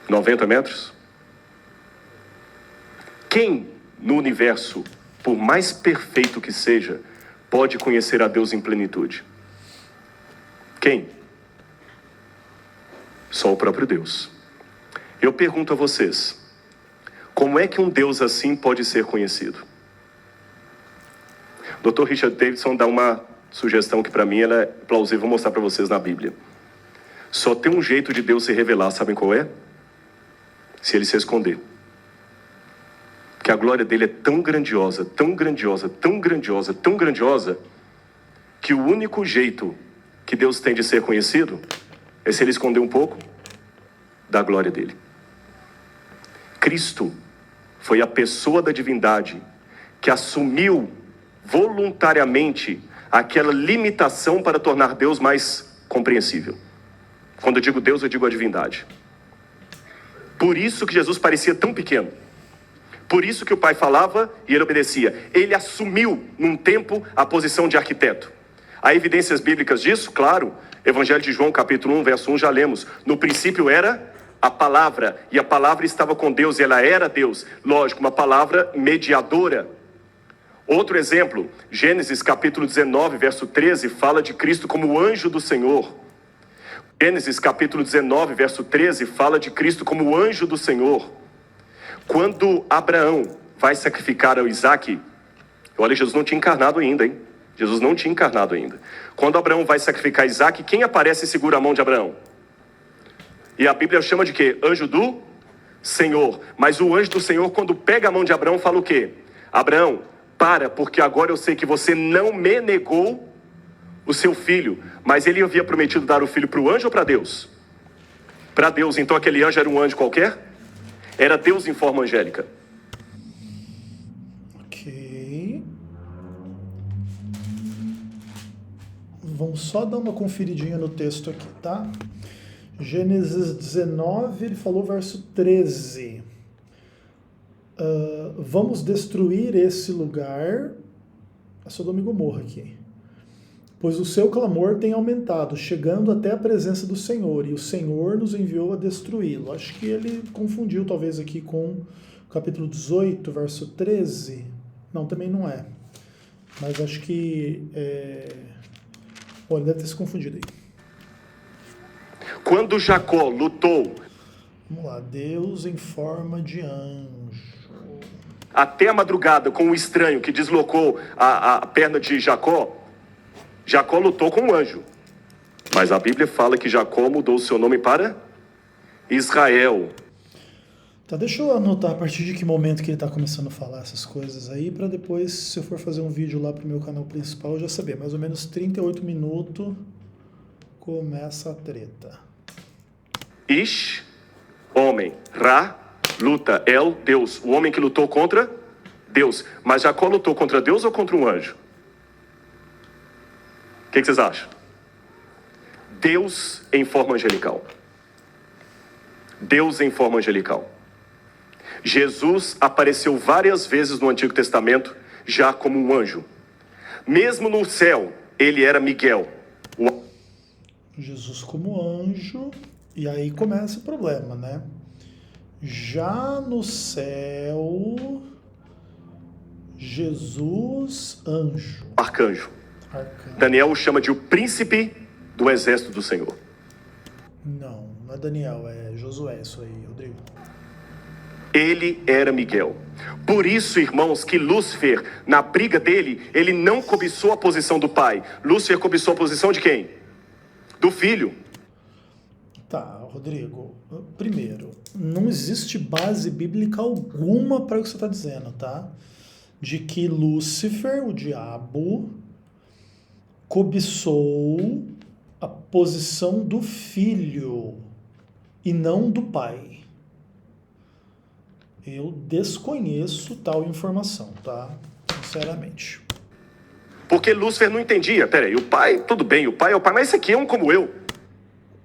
90 metros? Quem no universo, por mais perfeito que seja, pode conhecer a Deus em plenitude? Quem? Só o próprio Deus. Eu pergunto a vocês, como é que um Deus assim pode ser conhecido? Dr. Richard Davidson dá uma sugestão que para mim ela é plausível, vou mostrar para vocês na Bíblia. Só tem um jeito de Deus se revelar, sabem qual é? Se ele se esconder. Porque a glória dele é tão grandiosa, tão grandiosa, tão grandiosa, tão grandiosa, que o único jeito que Deus tem de ser conhecido é se ele esconder um pouco da glória dele. Cristo foi a pessoa da divindade que assumiu voluntariamente aquela limitação para tornar Deus mais compreensível. Quando eu digo Deus, eu digo a divindade. Por isso que Jesus parecia tão pequeno. Por isso que o Pai falava e ele obedecia. Ele assumiu num tempo a posição de arquiteto. Há evidências bíblicas disso? Claro. Evangelho de João, capítulo 1, verso 1, já lemos. No princípio era a palavra, e a palavra estava com Deus, e ela era Deus. Lógico, uma palavra mediadora. Outro exemplo, Gênesis capítulo 19, verso 13, fala de Cristo como o anjo do Senhor. Gênesis capítulo 19, verso 13, fala de Cristo como o anjo do Senhor. Quando Abraão vai sacrificar ao Isaac, olha, Jesus não tinha encarnado ainda, hein? Jesus não tinha encarnado ainda. Quando Abraão vai sacrificar Isaac, quem aparece e segura a mão de Abraão? E a Bíblia chama de quê? Anjo do Senhor. Mas o anjo do Senhor, quando pega a mão de Abraão, fala o quê? Abraão, para, porque agora eu sei que você não me negou o seu filho. Mas ele havia prometido dar o filho para o anjo ou para Deus? Para Deus. Então aquele anjo era um anjo qualquer? Era Deus em forma angélica. Ok. vamos só dar uma conferidinha no texto aqui, tá? Gênesis 19, ele falou verso 13. Vamos destruir esse lugar, a Sodoma e Gomorra aqui, pois o seu clamor tem aumentado, chegando até a presença do Senhor, e o Senhor nos enviou a destruí-lo. Acho que ele confundiu talvez aqui com o capítulo 18, verso 13. Não, também não é. Mas acho que... Olha, deve ter se confundido aí. Quando Jacó lutou Vamos lá, Deus em forma de anjo. até a madrugada com o estranho que deslocou a perna de Jacó, Jacó lutou com um anjo. Mas a Bíblia fala que Jacó mudou o seu nome para Israel. Tá, deixa eu anotar a partir de que momento que ele está começando a falar essas coisas aí, para depois, se eu for fazer um vídeo lá pro meu canal principal, eu já saber. Mais ou menos 38 minutos começa a treta. Ish, homem. Ra, luta. El, Deus. O homem que lutou contra Deus. Mas Jacó lutou contra Deus ou contra um anjo? O que vocês acham? Deus em forma angelical. Deus em forma angelical. Jesus apareceu várias vezes no Antigo Testamento já como um anjo. Mesmo no céu, ele era Miguel. Jesus como anjo, e aí começa o problema, né? Já no céu, Jesus anjo. Arcanjo. Arcanjo. Daniel o chama de o príncipe do exército do Senhor. Não é Daniel, é Josué isso aí, Rodrigo. Ele era Miguel. Por isso, irmãos, que Lúcifer, na briga dele, ele não cobiçou a posição do pai. Lúcifer cobiçou a posição de quem? Do filho. Tá, Rodrigo, primeiro, não existe base bíblica alguma para o que você está dizendo, tá? De que Lúcifer, o diabo, cobiçou a posição do filho e não do pai. Eu desconheço tal informação, tá? Sinceramente. Porque Lúcifer não entendia. Peraí, o pai, tudo bem, o pai é o pai, mas esse aqui é um como eu.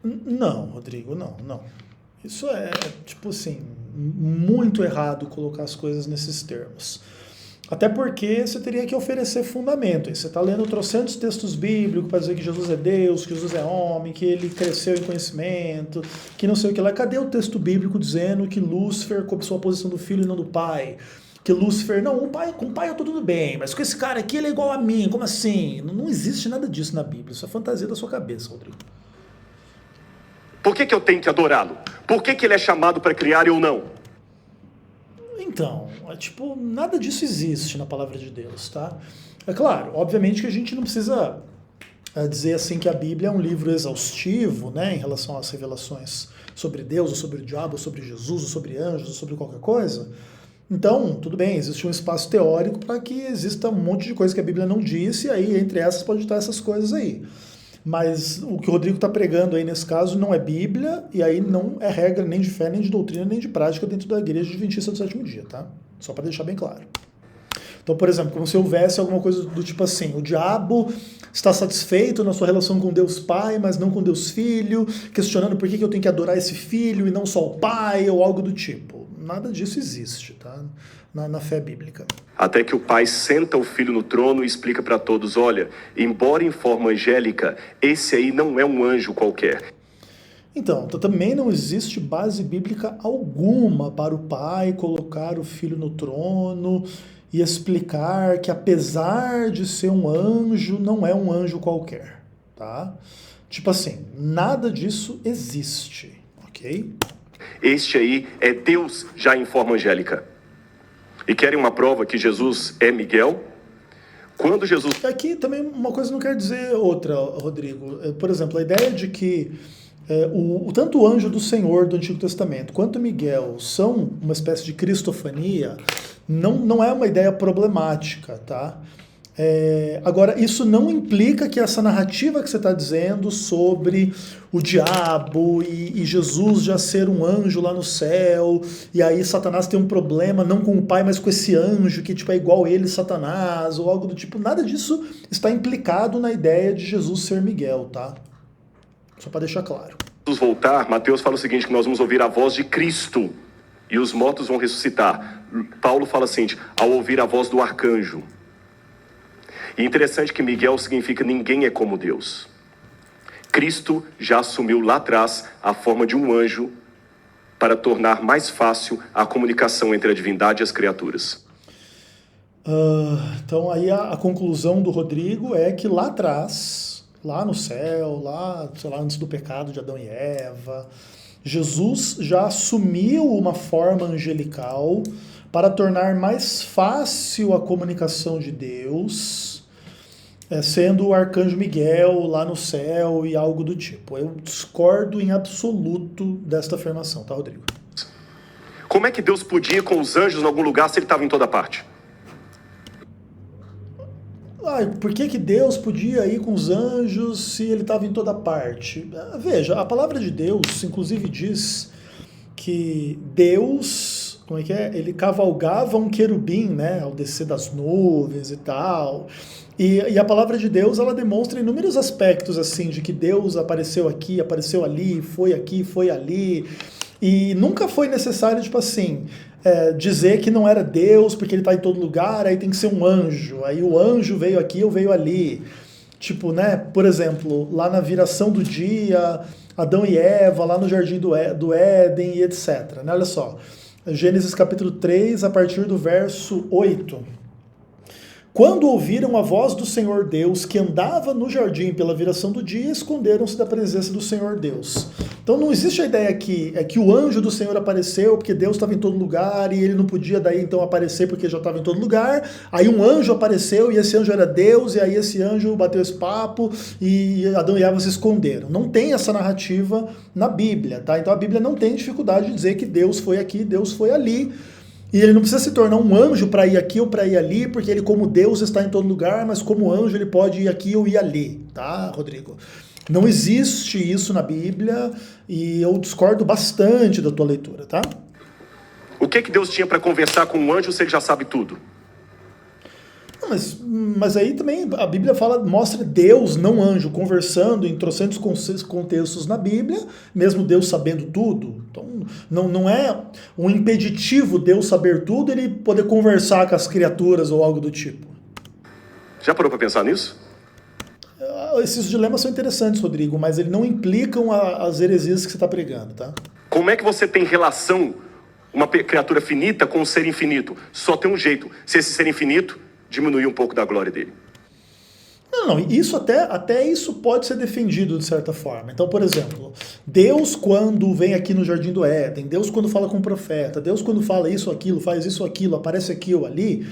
Não, Rodrigo, não. Isso é, tipo assim, muito errado colocar as coisas nesses termos. Até porque você teria que oferecer fundamento. Você está lendo trocentos textos bíblicos para dizer que Jesus é Deus, que Jesus é homem, que ele cresceu em conhecimento, que não sei o que lá. Cadê o texto bíblico dizendo que Lúcifer cobiçou a posição do filho e não do pai? Que Lúcifer, não, com o pai eu tô tudo bem, mas com esse cara aqui ele é igual a mim, como assim? Não existe nada disso na Bíblia, isso é fantasia da sua cabeça, Rodrigo. Por que eu tenho que adorá-lo? Por que ele é chamado para criar e eu não? Então, nada disso existe na palavra de Deus, tá? É claro, obviamente que a gente não precisa dizer assim que a Bíblia é um livro exaustivo, né, em relação às revelações sobre Deus, ou sobre o diabo, ou sobre Jesus, ou sobre anjos, ou sobre qualquer coisa. Então, tudo bem, existe um espaço teórico para que exista um monte de coisa que a Bíblia não disse, e aí entre essas pode estar essas coisas aí. Mas o que o Rodrigo está pregando aí nesse caso não é Bíblia, e aí não é regra nem de fé, nem de doutrina, nem de prática dentro da Igreja Adventista do Sétimo Dia, tá? Só para deixar bem claro. Então, por exemplo, como se houvesse alguma coisa do tipo assim, o diabo está satisfeito na sua relação com Deus Pai, mas não com Deus Filho, questionando por que eu tenho que adorar esse filho e não só o Pai, ou algo do tipo. Nada disso existe, tá? Na fé bíblica. Até que o pai senta o filho no trono e explica para todos, olha, embora em forma angélica, esse aí não é um anjo qualquer. Então, também não existe base bíblica alguma para o pai colocar o filho no trono e explicar que apesar de ser um anjo, não é um anjo qualquer, tá? Tipo assim, nada disso existe, ok? Este aí é Deus já em forma angélica. E querem uma prova que Jesus é Miguel? Quando Jesus... Aqui também uma coisa não quer dizer outra, Rodrigo. Por exemplo, a ideia de que tanto o anjo do Senhor do Antigo Testamento quanto Miguel são uma espécie de cristofania não é uma ideia problemática, tá? Agora, isso não implica que essa narrativa que você está dizendo sobre o diabo e Jesus já ser um anjo lá no céu, e aí Satanás tem um problema não com o pai, mas com esse anjo que tipo, é igual ele, Satanás, ou algo do tipo, nada disso está implicado na ideia de Jesus ser Miguel, tá? Só para deixar claro. Jesus voltar, Mateus fala o seguinte, que nós vamos ouvir a voz de Cristo e os mortos vão ressuscitar. Paulo fala assim, ao ouvir a voz do arcanjo. E interessante que Miguel significa ninguém é como Deus. Cristo já assumiu lá atrás a forma de um anjo para tornar mais fácil a comunicação entre a divindade e as criaturas. Então aí a conclusão do Rodrigo é que lá atrás, lá no céu, lá, sei lá, antes do pecado de Adão e Eva, Jesus já assumiu uma forma angelical para tornar mais fácil a comunicação de Deus, sendo o arcanjo Miguel lá no céu e algo do tipo. Eu discordo em absoluto desta afirmação, tá, Rodrigo? Como é que Deus podia ir com os anjos em algum lugar se ele estava em toda parte? Por que Deus podia ir com os anjos se ele estava em toda parte? Veja, a palavra de Deus, inclusive, diz que Deus, como é que é? Ele cavalgava um querubim, né, ao descer das nuvens e tal. E a palavra de Deus, ela demonstra inúmeros aspectos, assim, de que Deus apareceu aqui, apareceu ali, foi ali. E nunca foi necessário, tipo assim, dizer que não era Deus, porque ele está em todo lugar, aí tem que ser um anjo. Aí o anjo veio aqui ou veio ali. Tipo, né, por exemplo, lá na viração do dia, Adão e Eva, lá no jardim do Éden e etc. Né? Olha só, Gênesis capítulo 3, a partir do verso 8. Quando ouviram a voz do Senhor Deus, que andava no jardim pela viração do dia, esconderam-se da presença do Senhor Deus. Então não existe a ideia aqui, que o anjo do Senhor apareceu porque Deus estava em todo lugar e ele não podia daí então aparecer porque já estava em todo lugar. Aí um anjo apareceu e esse anjo era Deus e aí esse anjo bateu esse papo e Adão e Eva se esconderam. Não tem essa narrativa na Bíblia, tá? Então a Bíblia não tem dificuldade de dizer que Deus foi aqui, Deus foi ali. E ele não precisa se tornar um anjo para ir aqui ou para ir ali, porque ele como Deus está em todo lugar, mas como anjo ele pode ir aqui ou ir ali, tá, Rodrigo? Não existe isso na Bíblia e eu discordo bastante da tua leitura, tá? O que Deus tinha para conversar com um anjo se ele já sabe tudo? Mas aí também a Bíblia mostra Deus, não anjo, conversando em trocentos contextos na Bíblia, mesmo Deus sabendo tudo. Então não é um impeditivo Deus saber tudo, ele poder conversar com as criaturas ou algo do tipo. Já parou para pensar nisso? Esses dilemas são interessantes, Rodrigo, mas eles não implicam as heresias que você está pregando, tá? Como é que você tem relação, uma criatura finita com um ser infinito? Só tem um jeito, se esse ser infinito diminuir um pouco da glória dele. Não, isso até isso pode ser defendido de certa forma. Então, por exemplo, Deus quando vem aqui no Jardim do Éden, Deus quando fala com o profeta, Deus quando fala isso, aquilo, faz isso, aquilo, aparece aqui ou ali,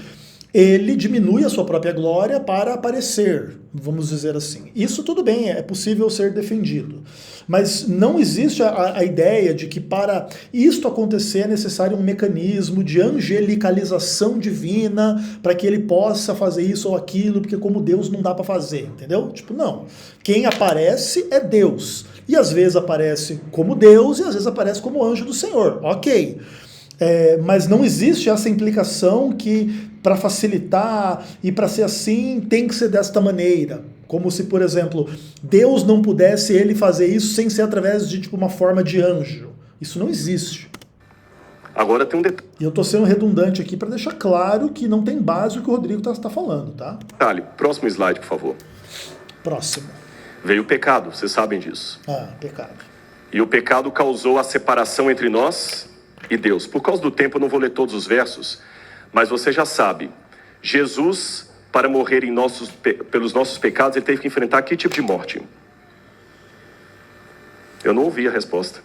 ele diminui a sua própria glória para aparecer, vamos dizer assim. Isso tudo bem, é possível ser defendido. Mas não existe a ideia de que para isto acontecer é necessário um mecanismo de angelicalização divina para que ele possa fazer isso ou aquilo, porque como Deus não dá para fazer, entendeu? Tipo, não. Quem aparece é Deus. E às vezes aparece como Deus e às vezes aparece como anjo do Senhor. Ok. Mas não existe essa implicação que para facilitar e para ser assim tem que ser desta maneira. Como se, por exemplo, Deus não pudesse ele fazer isso sem ser através de tipo, uma forma de anjo. Isso não existe. Agora tem um detalhe. E eu estou sendo redundante aqui para deixar claro que não tem base o que o Rodrigo está falando, tá? Detalhe, próximo slide, por favor. Próximo. Veio o pecado, vocês sabem disso. Pecado. E o pecado causou a separação entre nós e Deus. Por causa do tempo eu não vou ler todos os versos, mas você já sabe, Jesus, para morrer pelos nossos pecados, ele teve que enfrentar que tipo de morte? Eu não ouvi a resposta.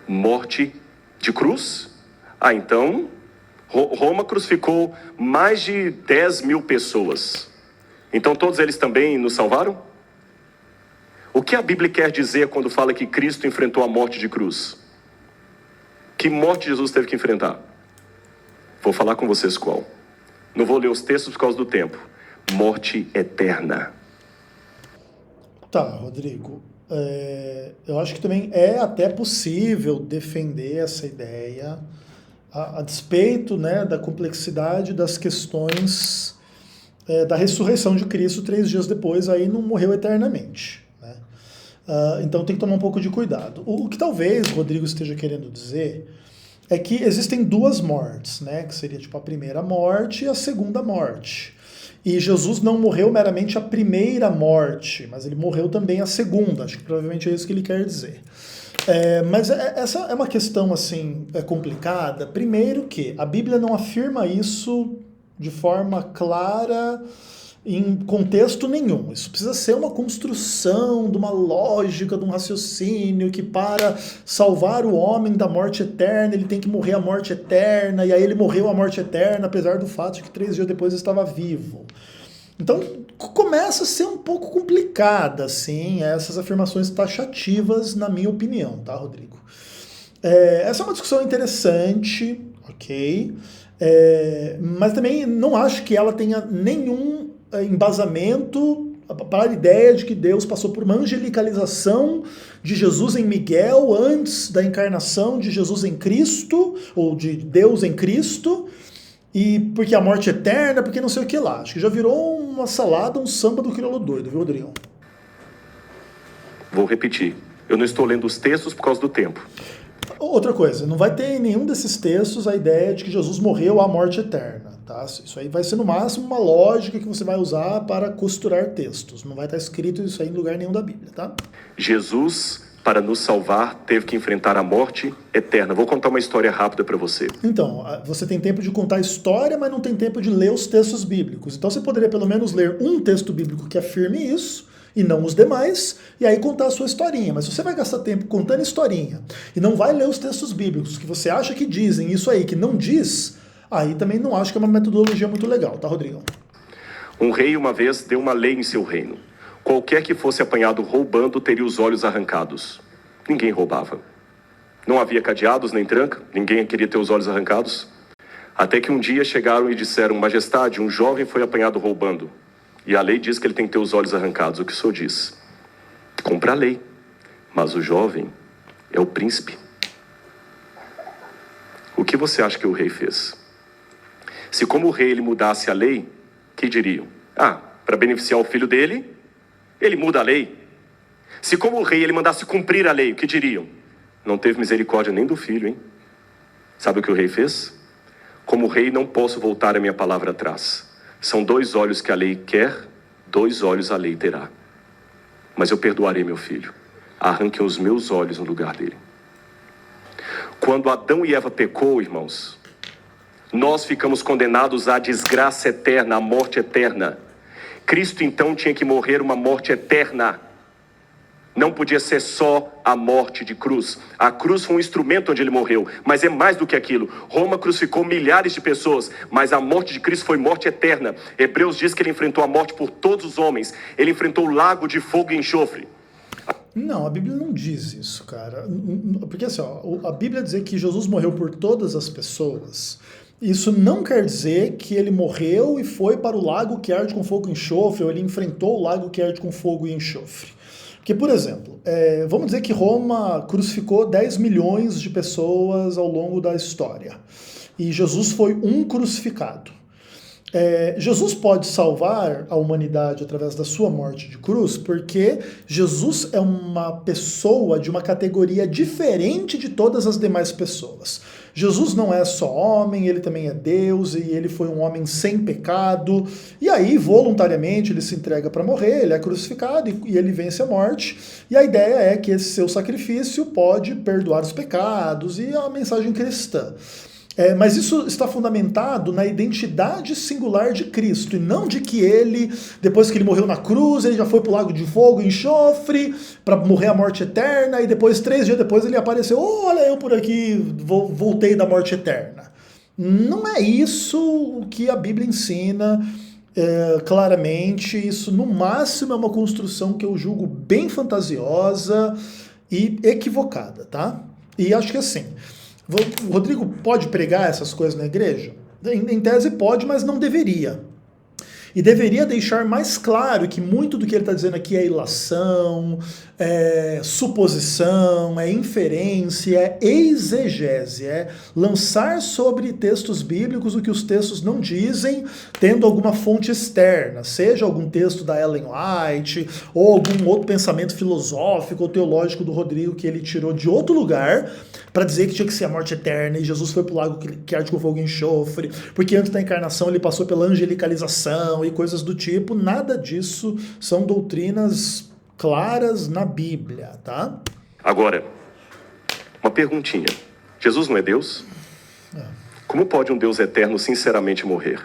Morte de cruz? Então, Roma crucificou mais de 10 mil pessoas. Então todos eles também nos salvaram? O que a Bíblia quer dizer quando fala que Cristo enfrentou a morte de cruz? Que morte Jesus teve que enfrentar? Vou falar com vocês qual. Não vou ler os textos por causa do tempo. morte eterna. Tá, Rodrigo. Eu acho que também é até possível defender essa ideia a despeito, né, da complexidade das questões da ressurreição de Cristo 3 dias depois, aí não morreu eternamente. Né? Então tem que tomar um pouco de cuidado. O que talvez o Rodrigo esteja querendo dizer é que existem duas mortes, né, que seria tipo a primeira morte e a segunda morte. E Jesus não morreu meramente a primeira morte, mas ele morreu também a segunda. Acho que provavelmente é isso que ele quer dizer. Mas essa é uma questão assim complicada. Primeiro que a Bíblia não afirma isso de forma clara em contexto nenhum. Isso precisa ser uma construção de uma lógica, de um raciocínio que para salvar o homem da morte eterna, ele tem que morrer a morte eterna, e aí ele morreu a morte eterna, apesar do fato de que 3 dias depois estava vivo. Então começa a ser um pouco complicada, assim, essas afirmações taxativas, na minha opinião, tá, Rodrigo? Essa é uma discussão interessante, ok? Mas também não acho que ela tenha nenhum embasamento para a ideia de que Deus passou por uma angelicalização de Jesus em Miguel antes da encarnação de Jesus em Cristo, ou de Deus em Cristo, e porque a morte é eterna, porque não sei o que lá. Acho que já virou uma salada, um samba do crioulo doido, viu, Rodrigo? Vou repetir. Eu não estou lendo os textos por causa do tempo. Outra coisa, não vai ter em nenhum desses textos a ideia de que Jesus morreu à morte eterna, tá? Isso aí vai ser no máximo uma lógica que você vai usar para costurar textos. Não vai estar escrito isso aí em lugar nenhum da Bíblia, tá? Jesus, para nos salvar, teve que enfrentar a morte eterna. Vou contar uma história rápida para você. Então, você tem tempo de contar a história, mas não tem tempo de ler os textos bíblicos. Então você poderia pelo menos ler um texto bíblico que afirme isso, e não os demais, e aí contar a sua historinha. Mas se você vai gastar tempo contando historinha e não vai ler os textos bíblicos que você acha que dizem isso aí, que não diz, aí também não acho que é uma metodologia muito legal, tá, Rodrigo? Um rei uma vez deu uma lei em seu reino. Qualquer que fosse apanhado roubando teria os olhos arrancados. Ninguém roubava. Não havia cadeados nem tranca, ninguém queria ter os olhos arrancados. Até que um dia chegaram e disseram: Majestade, um jovem foi apanhado roubando. E a lei diz que ele tem que ter os olhos arrancados. O que o senhor diz? Cumpra a lei. Mas o jovem é o príncipe. O que você acha que o rei fez? Se como o rei ele mudasse a lei, que diriam? Para beneficiar o filho dele, ele muda a lei. Se como o rei ele mandasse cumprir a lei, o que diriam? Não teve misericórdia nem do filho, hein? Sabe o que o rei fez? Como rei não posso voltar a minha palavra atrás. São 2 olhos que a lei quer, 2 olhos a lei terá. Mas eu perdoarei meu filho. Arranquem os meus olhos no lugar dele. Quando Adão e Eva pecou, irmãos, nós ficamos condenados à desgraça eterna, à morte eterna. Cristo então tinha que morrer uma morte eterna. Não podia ser só a morte de cruz. A cruz foi um instrumento onde ele morreu, mas é mais do que aquilo. Roma crucificou milhares de pessoas, mas a morte de Cristo foi morte eterna. Hebreus diz que ele enfrentou a morte por todos os homens. Ele enfrentou o lago de fogo e enxofre. Não, a Bíblia não diz isso, cara. Porque assim, a Bíblia diz que Jesus morreu por todas as pessoas. Isso não quer dizer que ele morreu e foi para o lago que arde com fogo e enxofre, ou ele enfrentou o lago que arde com fogo e enxofre. Porque, por exemplo, vamos dizer que Roma crucificou 10 milhões de pessoas ao longo da história. E Jesus foi um crucificado. Jesus pode salvar a humanidade através da sua morte de cruz, porque Jesus é uma pessoa de uma categoria diferente de todas as demais pessoas. Jesus não é só homem, ele também é Deus, e ele foi um homem sem pecado, e aí voluntariamente ele se entrega para morrer, ele é crucificado e ele vence a morte, e a ideia é que esse seu sacrifício pode perdoar os pecados, e a mensagem cristã. Mas isso está fundamentado na identidade singular de Cristo, e não de que ele, depois que ele morreu na cruz, ele já foi para o lago de fogo e enxofre, para morrer a morte eterna, e depois, 3 dias depois, ele apareceu: olha eu por aqui, voltei da morte eterna. Não é isso o que a Bíblia ensina claramente. Isso, no máximo, é uma construção que eu julgo bem fantasiosa e equivocada, tá? E acho que assim... O Rodrigo pode pregar essas coisas na igreja? Em tese pode, mas não deveria. E deveria deixar mais claro que muito do que ele está dizendo aqui é ilação, é suposição, é inferência, é exegese, é lançar sobre textos bíblicos o que os textos não dizem, tendo alguma fonte externa, seja algum texto da Ellen White, ou algum outro pensamento filosófico ou teológico do Rodrigo que ele tirou de outro lugar, para dizer que tinha que ser a morte eterna, e Jesus foi pro lago que arde com fogo e enxofre, porque antes da encarnação ele passou pela angelicalização e coisas do tipo. Nada disso são doutrinas claras na Bíblia, tá? Agora, uma perguntinha. Jesus não é Deus? Como pode um Deus eterno sinceramente morrer?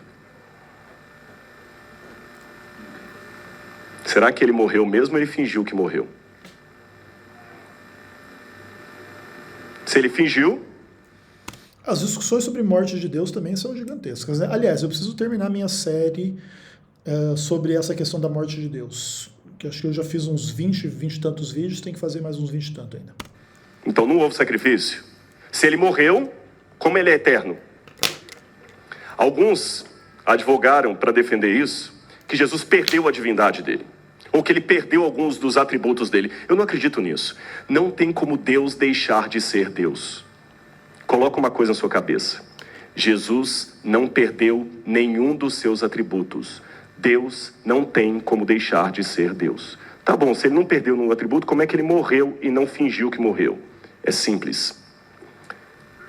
Será que ele morreu mesmo ou ele fingiu que morreu? Se ele fingiu... As discussões sobre morte de Deus também são gigantescas, né? Aliás, eu preciso terminar minha série sobre essa questão da morte de Deus. Que acho que eu já fiz uns 20 e tantos vídeos, tem que fazer mais uns 20 e tanto ainda. Então não houve sacrifício. Se ele morreu, como ele é eterno? Alguns advogaram para defender isso, que Jesus perdeu a divindade dele, ou que ele perdeu alguns dos atributos dele. Eu não acredito nisso. Não tem como Deus deixar de ser Deus. Coloca uma coisa na sua cabeça. Jesus não perdeu nenhum dos seus atributos. Deus não tem como deixar de ser Deus. Tá bom, se ele não perdeu nenhum atributo, como é que ele morreu e não fingiu que morreu? É simples.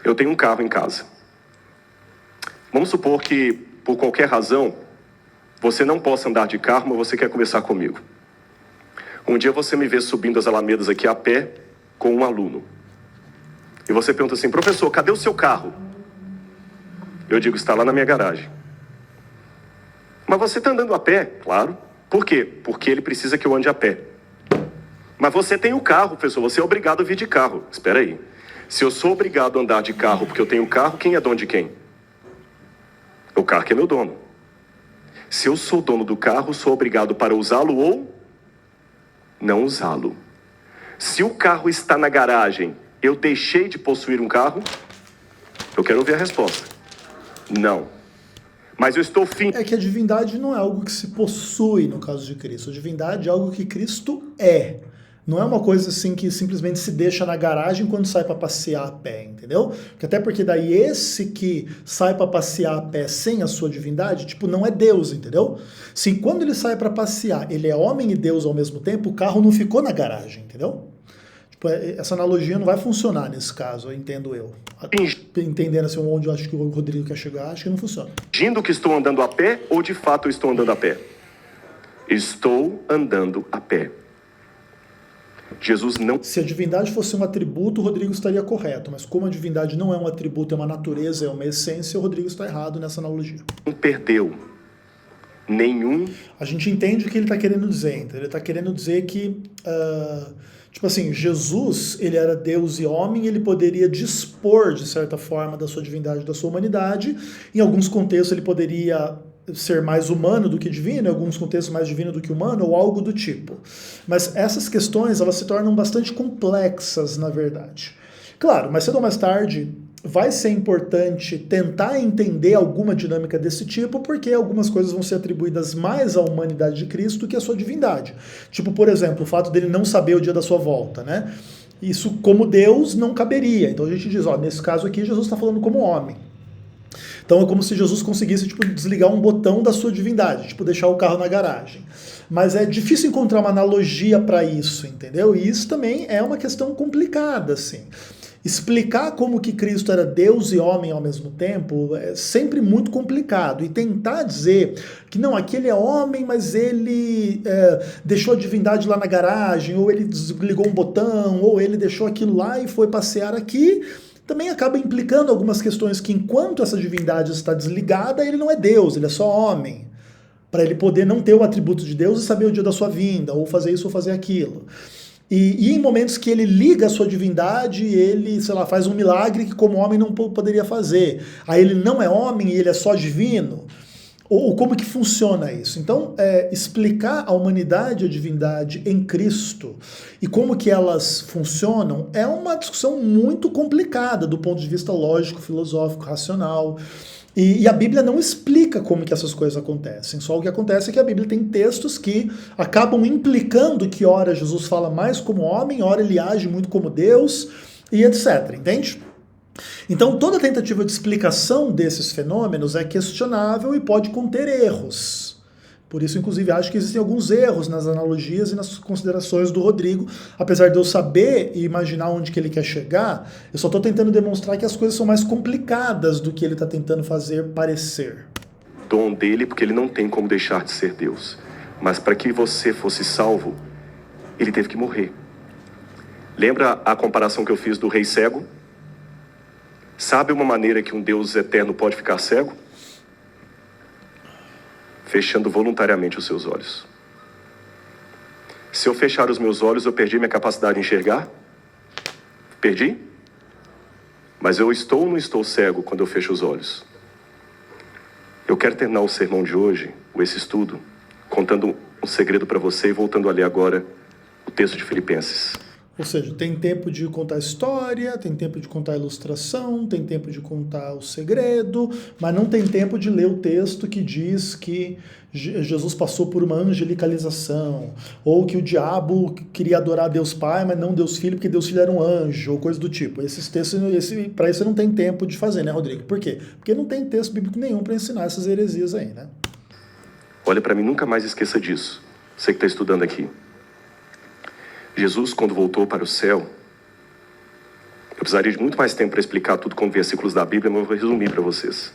Eu tenho um carro em casa. Vamos supor que, por qualquer razão, você não possa andar de carro, mas você quer conversar comigo. Um dia você me vê subindo as alamedas aqui a pé com um aluno. E você pergunta assim, professor, cadê o seu carro? Eu digo, está lá na minha garagem. Mas você está andando a pé? Claro. Por quê? Porque ele precisa que eu ande a pé. Mas você tem o carro, professor, você é obrigado a vir de carro. Espera aí. Se eu sou obrigado a andar de carro porque eu tenho carro, quem é dono de quem? O carro que é meu dono. Se eu sou dono do carro, sou obrigado para usá-lo ou não usá-lo. Se o carro está na garagem, eu deixei de possuir um carro? Eu quero ouvir a resposta. Não. Mas eu estou É que a divindade não é algo que se possui no caso de Cristo. A divindade é algo que Cristo é. Não é uma coisa assim que simplesmente se deixa na garagem quando sai para passear a pé, entendeu? Até porque daí esse que sai para passear a pé sem a sua divindade, tipo, não é Deus, entendeu? Se quando ele sai para passear, ele é homem e Deus ao mesmo tempo, o carro não ficou na garagem, entendeu? Tipo, essa analogia não vai funcionar nesse caso, entendo eu. Entendendo assim onde eu acho que o Rodrigo quer chegar, acho que não funciona. Fingindo que estou andando a pé ou de fato eu estou andando a pé? Estou andando a pé. Jesus não... Se a divindade fosse um atributo, o Rodrigo estaria correto. Mas como a divindade não é um atributo, é uma natureza, é uma essência, o Rodrigo está errado nessa analogia. Não perdeu nenhum... A gente entende o que ele está querendo dizer. Então, ele está querendo dizer que... tipo assim, Jesus, ele era Deus e homem, ele poderia dispor, de certa forma, da sua divindade, da sua humanidade. Em alguns contextos, ele poderia ser mais humano do que divino, em alguns contextos mais divino do que humano, ou algo do tipo. Mas essas questões, elas se tornam bastante complexas, na verdade. Claro, mais cedo ou mais tarde, vai ser importante tentar entender alguma dinâmica desse tipo, porque algumas coisas vão ser atribuídas mais à humanidade de Cristo do que à sua divindade. Tipo, por exemplo, o fato dele não saber o dia da sua volta, né? Isso, como Deus, não caberia. Então a gente diz, ó, nesse caso aqui, Jesus está falando como homem. Então é como se Jesus conseguisse, tipo, desligar um botão da sua divindade, tipo, deixar o carro na garagem. Mas é difícil encontrar uma analogia para isso, entendeu? E isso também é uma questão complicada, assim. Explicar como que Cristo era Deus e homem ao mesmo tempo é sempre muito complicado. E tentar dizer que não, aqui ele é homem, mas ele deixou a divindade lá na garagem, ou ele desligou um botão, ou ele deixou aquilo lá e foi passear aqui, também acaba implicando algumas questões que enquanto essa divindade está desligada, ele não é Deus, ele é só homem. Para ele poder não ter o atributo de Deus e saber o dia da sua vinda, ou fazer isso ou fazer aquilo. E em momentos que ele liga a sua divindade, ele, sei lá, faz um milagre que como homem não poderia fazer. Aí ele não é homem e ele é só divino? Ou como que funciona isso? Então, explicar a humanidade e a divindade em Cristo e como que elas funcionam é uma discussão muito complicada do ponto de vista lógico, filosófico, racional. E a Bíblia não explica como que essas coisas acontecem. Só o que acontece é que a Bíblia tem textos que acabam implicando que ora Jesus fala mais como homem, ora ele age muito como Deus, e etc. Entende? Então toda tentativa de explicação desses fenômenos é questionável e pode conter erros. Por isso, inclusive, acho que existem alguns erros nas analogias e nas considerações do Rodrigo. Apesar de eu saber e imaginar onde que ele quer chegar, eu só estou tentando demonstrar que as coisas são mais complicadas do que ele está tentando fazer parecer. Dom dele, porque ele não tem como deixar de ser Deus. Mas para que você fosse salvo, ele teve que morrer. Lembra a comparação que eu fiz do rei cego? Sabe uma maneira que um Deus eterno pode ficar cego? Fechando voluntariamente os seus olhos. Se eu fechar os meus olhos, eu perdi minha capacidade de enxergar? Perdi? Mas eu estou ou não estou cego quando eu fecho os olhos? Eu quero terminar o sermão de hoje, ou esse estudo, contando um segredo para você e voltando a ler agora o texto de Filipenses. Ou seja, tem tempo de contar a história, tem tempo de contar a ilustração, tem tempo de contar o segredo, mas não tem tempo de ler o texto que diz que Jesus passou por uma angelicalização, ou que o diabo queria adorar Deus Pai, mas não Deus Filho, porque Deus Filho era um anjo, ou coisa do tipo. Esses textos, para isso você não tem tempo de fazer, né, Rodrigo? Por quê? Porque não tem texto bíblico nenhum para ensinar essas heresias aí, né? Olha para mim, nunca mais esqueça disso. Você que está estudando aqui. Jesus, quando voltou para o céu, eu precisaria de muito mais tempo para explicar tudo com versículos da Bíblia, mas eu vou resumir para vocês.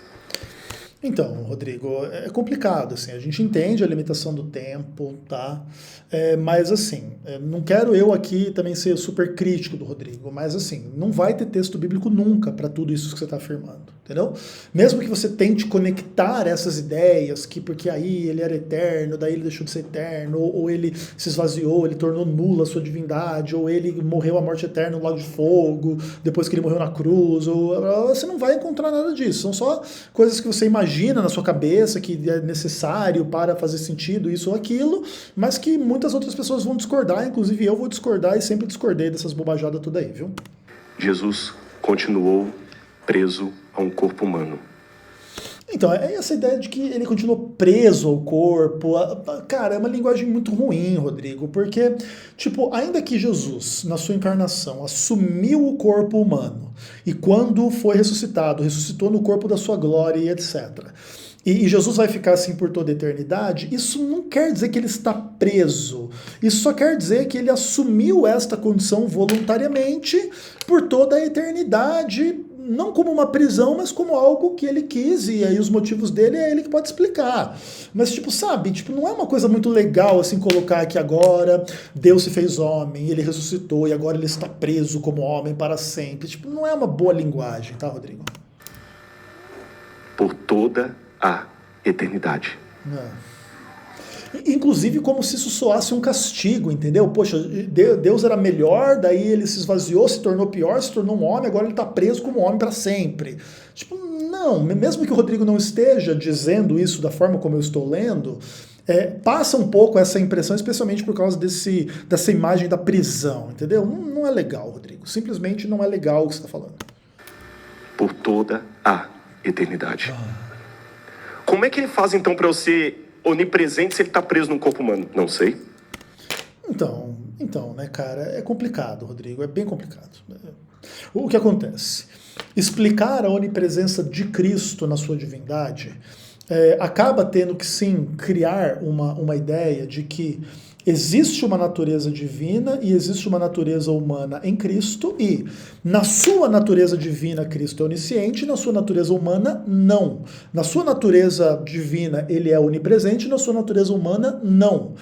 Então, Rodrigo, é complicado, assim, a gente entende a limitação do tempo, tá? Mas assim, não quero eu aqui também ser super crítico do Rodrigo, mas assim, não vai ter texto bíblico nunca para tudo isso que você está afirmando, entendeu? Mesmo que você tente conectar essas ideias, que porque aí ele era eterno, daí ele deixou de ser eterno, ou ele se esvaziou, ele tornou nula a sua divindade, ou ele morreu a morte eterna no lago de fogo, depois que ele morreu na cruz, ou você não vai encontrar nada disso, são só coisas que você imagina na sua cabeça que é necessário para fazer sentido isso ou aquilo, mas que muitas outras pessoas vão discordar, inclusive eu vou discordar e sempre discordei dessas bobajadas tudo aí, viu? Jesus continuou preso a um corpo humano. Então, é essa ideia de que ele continuou preso ao corpo. Cara, é uma linguagem muito ruim, Rodrigo, porque, tipo, ainda que Jesus, na sua encarnação, assumiu o corpo humano, e quando foi ressuscitado, ressuscitou no corpo da sua glória e etc., e Jesus vai ficar assim por toda a eternidade, isso não quer dizer que ele está preso. Isso só quer dizer que ele assumiu esta condição voluntariamente por toda a eternidade, não como uma prisão, mas como algo que ele quis, e aí os motivos dele é ele que pode explicar. Mas, tipo, sabe, tipo, não é uma coisa muito legal, assim, colocar que agora Deus se fez homem, ele ressuscitou, e agora ele está preso como homem para sempre. Tipo, não é uma boa linguagem, tá, Rodrigo? Por toda a eternidade. Inclusive como se isso soasse um castigo, entendeu? Poxa, Deus era melhor, daí ele se esvaziou, se tornou pior, se tornou um homem, agora ele está preso como homem para sempre. Tipo, não, mesmo que o Rodrigo não esteja dizendo isso da forma como eu estou lendo, passa um pouco essa impressão, especialmente por causa dessa imagem da prisão, entendeu? Não é legal, Rodrigo, simplesmente não é legal o que você está falando. Por toda a eternidade. Como é que ele faz então para eu ser onipresente se ele está preso num corpo humano? Não sei. Então, né, cara, é complicado, Rodrigo, é bem complicado. O que acontece? Explicar a onipresença de Cristo na sua divindade acaba tendo que, sim, criar uma ideia de que existe uma natureza divina e existe uma natureza humana em Cristo, e na sua natureza divina Cristo é onisciente, na sua natureza humana não. Na sua natureza divina ele é onipresente, na sua natureza humana não.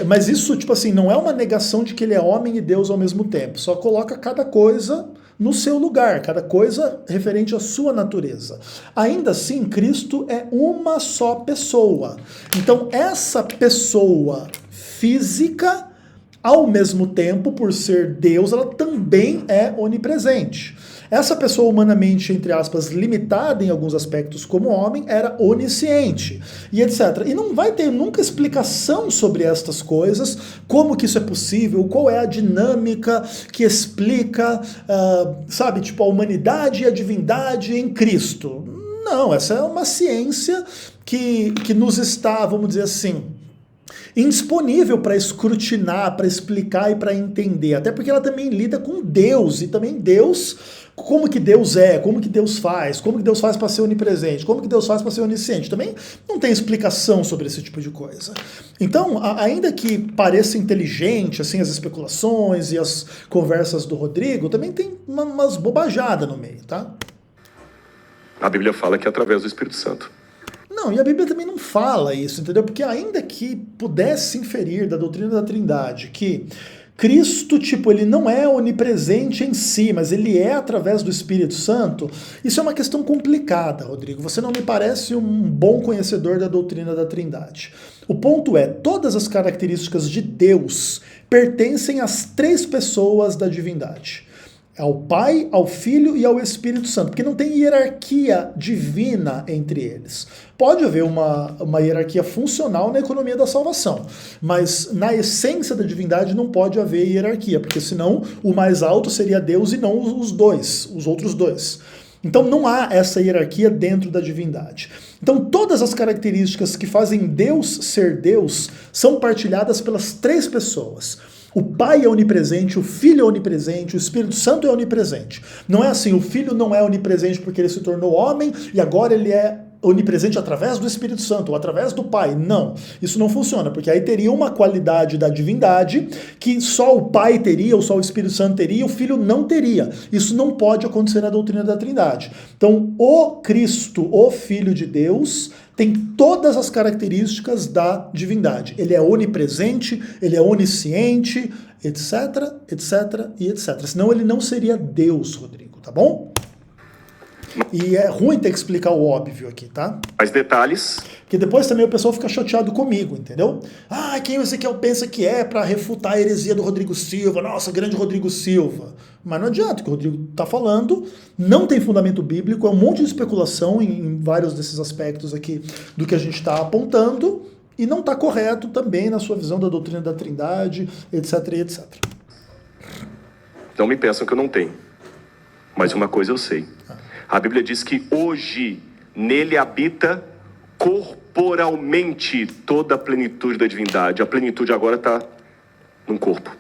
Mas isso, tipo assim, não é uma negação de que ele é homem e Deus ao mesmo tempo, só coloca cada coisa no seu lugar, cada coisa referente à sua natureza. Ainda assim, Cristo é uma só pessoa. Então, essa pessoa física, ao mesmo tempo, por ser Deus, ela também é onipresente. Essa pessoa humanamente, entre aspas, limitada em alguns aspectos como homem, era onisciente, e etc. E não vai ter nunca explicação sobre estas coisas, como que isso é possível, qual é a dinâmica que explica, sabe, tipo, a humanidade e a divindade em Cristo. Não, essa é uma ciência que nos está, vamos dizer assim, indisponível para escrutinar, para explicar e para entender. Até porque ela também lida com Deus, e também Deus, como que Deus é, como que Deus faz para ser onipresente, como que Deus faz para ser onisciente. Também não tem explicação sobre esse tipo de coisa. Então, ainda que pareça inteligente, assim, as especulações e as conversas do Rodrigo, também tem umas bobajadas no meio, tá? A Bíblia fala que é através do Espírito Santo. Não, e a Bíblia também não fala isso, entendeu? Porque ainda que pudesse inferir da doutrina da Trindade que Cristo, ele não é onipresente em si, mas ele é através do Espírito Santo, isso é uma questão complicada, Rodrigo. Você não me parece um bom conhecedor da doutrina da Trindade. O ponto é, todas as características de Deus pertencem às 3 pessoas da divindade. Ao Pai, ao Filho e ao Espírito Santo, porque não tem hierarquia divina entre eles. Pode haver uma hierarquia funcional na economia da salvação, mas na essência da divindade não pode haver hierarquia, porque senão o mais alto seria Deus e não os outros dois. Então não há essa hierarquia dentro da divindade. Então todas as características que fazem Deus ser Deus são partilhadas pelas 3 pessoas. O Pai é onipresente, o Filho é onipresente, o Espírito Santo é onipresente. Não é assim, o Filho não é onipresente porque ele se tornou homem e agora ele é onipresente através do Espírito Santo ou através do Pai. Não, isso não funciona, porque aí teria uma qualidade da divindade que só o Pai teria, ou só o Espírito Santo teria, e o Filho não teria. Isso não pode acontecer na doutrina da Trindade. Então, o Cristo, o Filho de Deus, tem todas as características da divindade. Ele é onipresente, ele é onisciente, etc, etc e etc. Senão ele não seria Deus, Rodrigo, tá bom? E é ruim ter que explicar o óbvio aqui, tá? Mais detalhes. Porque depois também o pessoal fica chateado comigo, entendeu? Ah, quem o Ezequiel pensa que é para refutar a heresia do Rodrigo Silva? Nossa, grande Rodrigo Silva. Mas não adianta, o que o Rodrigo está falando não tem fundamento bíblico, é um monte de especulação em vários desses aspectos aqui do que a gente está apontando e não está correto também na sua visão da doutrina da Trindade, etc e etc. Não me peçam que eu não tenho, mas uma coisa eu sei. A Bíblia diz que hoje nele habita corporalmente toda a plenitude da divindade. A plenitude agora está num corpo.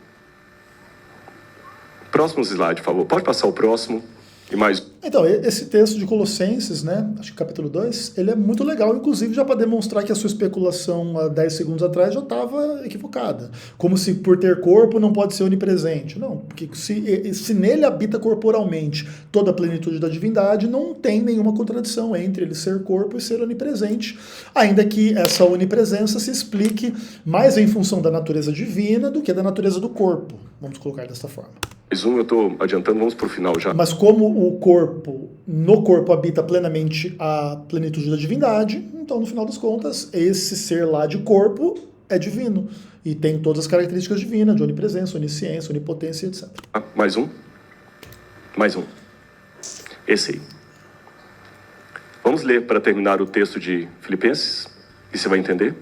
Próximo slide, por favor. Pode passar o próximo. E mais. Então, esse texto de Colossenses, né, acho que capítulo 2, ele é muito legal, inclusive já para demonstrar que a sua especulação há 10 segundos atrás já estava equivocada. Como se por ter corpo não pode ser onipresente. Não, porque se nele habita corporalmente toda a plenitude da divindade, não tem nenhuma contradição entre ele ser corpo e ser onipresente, ainda que essa onipresença se explique mais em função da natureza divina do que da natureza do corpo. Vamos colocar desta forma. Mais um, eu estou adiantando, vamos para o final já. Mas como no corpo habita plenamente a plenitude da divindade, então no final das contas, esse ser lá de corpo é divino. E tem todas as características divinas, de onipresença, onisciência, onipotência, etc. Mais um. Mais um. Esse aí. Vamos ler para terminar o texto de Filipenses, e você vai entender.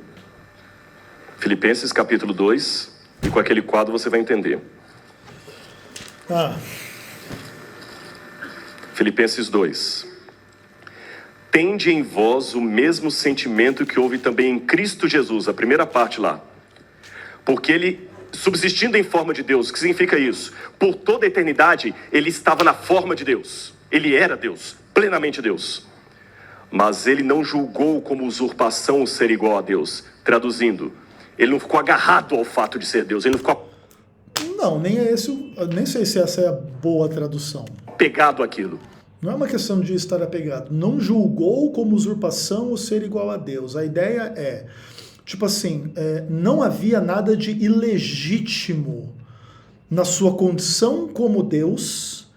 Filipenses capítulo 2, e com aquele quadro você vai entender. Filipenses 2. Tende em vós o mesmo sentimento que houve também em Cristo Jesus, a primeira parte lá. Porque ele, subsistindo em forma de Deus, o que significa isso? Por toda a eternidade, ele estava na forma de Deus. Ele era Deus, plenamente Deus. Mas ele não julgou como usurpação o ser igual a Deus. Traduzindo, ele não ficou agarrado ao fato de ser Deus, ele não ficou... Não, nem sei se essa é a boa tradução. Pegado àquilo. Não é uma questão de estar apegado. Não julgou como usurpação o ser igual a Deus. A ideia é, não havia nada de ilegítimo na sua condição como Deus,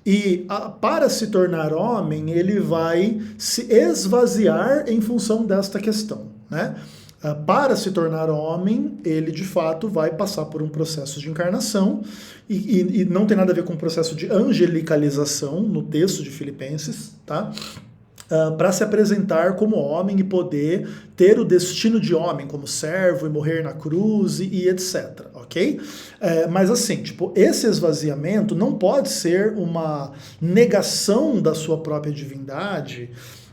e para se tornar homem, ele vai se esvaziar em função desta questão, né? Para se tornar homem, ele de fato vai passar por um processo de encarnação e não tem nada a ver com o processo de angelicalização no texto de Filipenses, tá? Para se apresentar como homem e poder ter o destino de homem, como servo e morrer na cruz e etc, ok? Mas assim, esse esvaziamento não pode ser uma negação da sua própria divindade,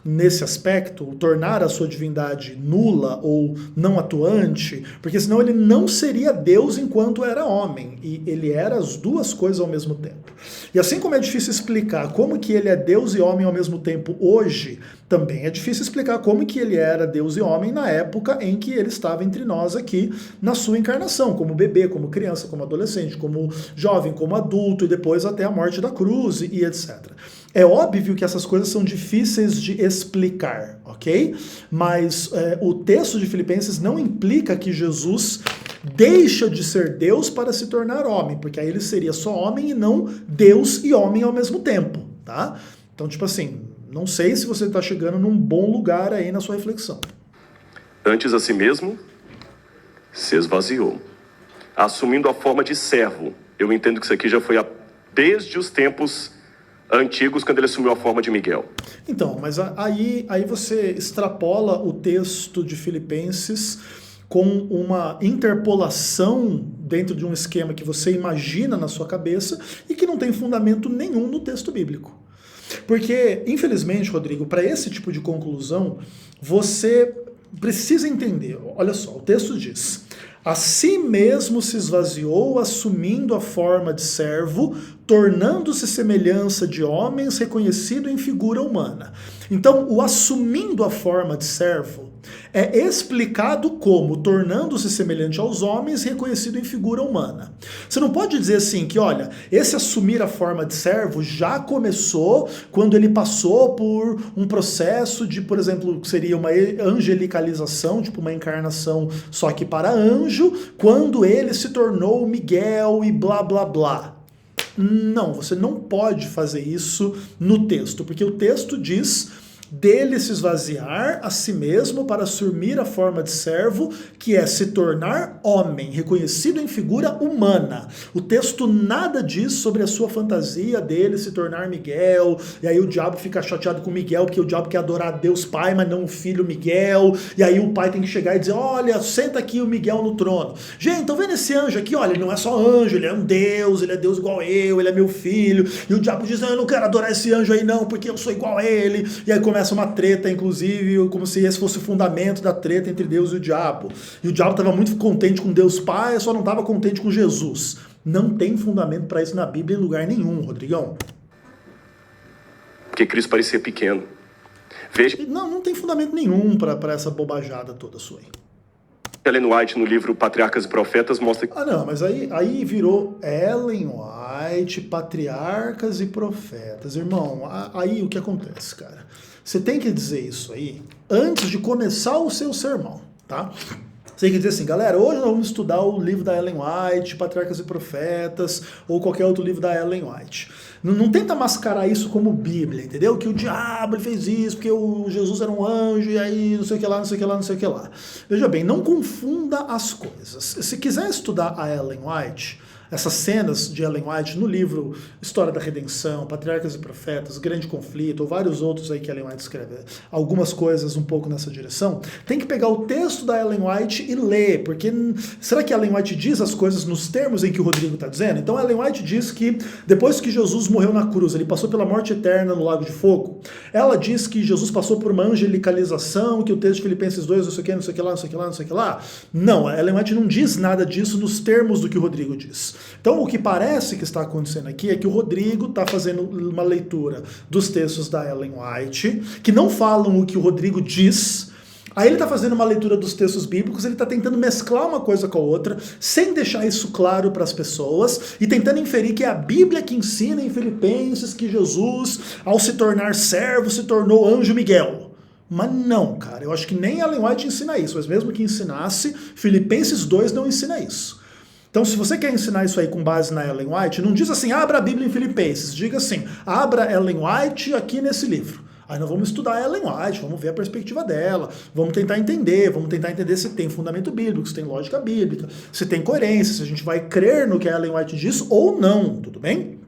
nesse aspecto, tornar a sua divindade nula ou não atuante, porque senão ele não seria Deus enquanto era homem, e ele era as duas coisas ao mesmo tempo. E assim como é difícil explicar como que ele é Deus e homem ao mesmo tempo hoje, também é difícil explicar como que ele era Deus e homem na época em que ele estava entre nós aqui na sua encarnação, como bebê, como criança, como adolescente, como jovem, como adulto e depois até a morte da cruz e etc. É óbvio que essas coisas são difíceis de explicar, ok? Mas o texto de Filipenses não implica que Jesus deixa de ser Deus para se tornar homem, porque aí ele seria só homem e não Deus e homem ao mesmo tempo, tá? Então, tipo assim, não sei se você está chegando num bom lugar aí na sua reflexão. Antes a si mesmo, se esvaziou, assumindo a forma de servo. Eu entendo que isso aqui já foi desde os tempos antigos, quando ele assumiu a forma de Miguel. Então, mas aí você extrapola o texto de Filipenses com uma interpolação dentro de um esquema que você imagina na sua cabeça e que não tem fundamento nenhum no texto bíblico. Porque, infelizmente, Rodrigo, para esse tipo de conclusão, você precisa entender. Olha só, o texto diz: a si mesmo se esvaziou, assumindo a forma de servo, tornando-se semelhança de homens, reconhecido em figura humana. Então, o assumindo a forma de servo é explicado como tornando-se semelhante aos homens, reconhecido em figura humana. Você não pode dizer assim que, olha, esse assumir a forma de servo já começou quando ele passou por um processo de, por exemplo, seria uma angelicalização, tipo uma encarnação só que para anjo, quando ele se tornou Miguel e blá blá blá. Não, você não pode fazer isso no texto, porque o texto diz dele se esvaziar a si mesmo para assumir a forma de servo, que é se tornar homem, reconhecido em figura humana. O texto nada diz sobre a sua fantasia dele se tornar Miguel, e aí o diabo fica chateado com Miguel, porque o diabo quer adorar Deus Pai, mas não o filho Miguel, e aí o pai tem que chegar e dizer, olha, senta aqui o Miguel no trono. Gente, estão vendo esse anjo aqui? Olha, ele não é só anjo, ele é um Deus, ele é Deus igual eu, ele é meu filho, e o diabo diz, não, eu não quero adorar esse anjo aí não, porque eu sou igual a ele, e aí começa uma treta, inclusive, como se esse fosse o fundamento da treta entre Deus e o diabo. E o diabo estava muito contente com Deus Pai, só não estava contente com Jesus. Não tem fundamento para isso na Bíblia em lugar nenhum, Rodrigão. Porque Cristo parecia pequeno. Veja. Não tem fundamento nenhum para essa bobajada toda sua aí. Ellen White, no livro Patriarcas e Profetas, mostra... Ah, não, mas aí virou Ellen White, Patriarcas e Profetas. Irmão, aí o que acontece, cara? Você tem que dizer isso aí antes de começar o seu sermão, tá? Você tem que dizer assim, galera, hoje nós vamos estudar o livro da Ellen White, Patriarcas e Profetas, ou qualquer outro livro da Ellen White. Não tenta mascarar isso como Bíblia, entendeu? Que o diabo ele fez isso, porque o Jesus era um anjo, e aí não sei o que lá, não sei o que lá, não sei o que lá. Veja bem, não confunda as coisas. Se quiser estudar a Ellen White, essas cenas de Ellen White no livro História da Redenção, Patriarcas e Profetas, Grande Conflito, ou vários outros aí que Ellen White escreve, algumas coisas um pouco nessa direção, tem que pegar o texto da Ellen White e ler, porque será que Ellen White diz as coisas nos termos em que o Rodrigo está dizendo? Então Ellen White diz que depois que Jesus morreu na cruz, ele passou pela morte eterna no lago de fogo. Ela diz que Jesus passou por uma angelicalização, que o texto de Filipenses 2, não sei o que, não sei o que lá, não sei o que lá, não sei o que lá. Não, a Ellen White não diz nada disso nos termos do que o Rodrigo diz. Então, o que parece que está acontecendo aqui é que o Rodrigo está fazendo uma leitura dos textos da Ellen White, que não falam o que o Rodrigo diz. Aí ele está fazendo uma leitura dos textos bíblicos, ele está tentando mesclar uma coisa com a outra, sem deixar isso claro para as pessoas, e tentando inferir que é a Bíblia que ensina em Filipenses que Jesus, ao se tornar servo, se tornou anjo Miguel. Mas não, cara, eu acho que nem Ellen White ensina isso, mas mesmo que ensinasse, Filipenses 2 não ensina isso. Então, se você quer ensinar isso aí com base na Ellen White, não diz assim, abra a Bíblia em Filipenses, diga assim, abra Ellen White aqui nesse livro. Aí nós vamos estudar a Ellen White, vamos ver a perspectiva dela, vamos tentar entender se tem fundamento bíblico, se tem lógica bíblica, se tem coerência, se a gente vai crer no que a Ellen White diz ou não, tudo bem?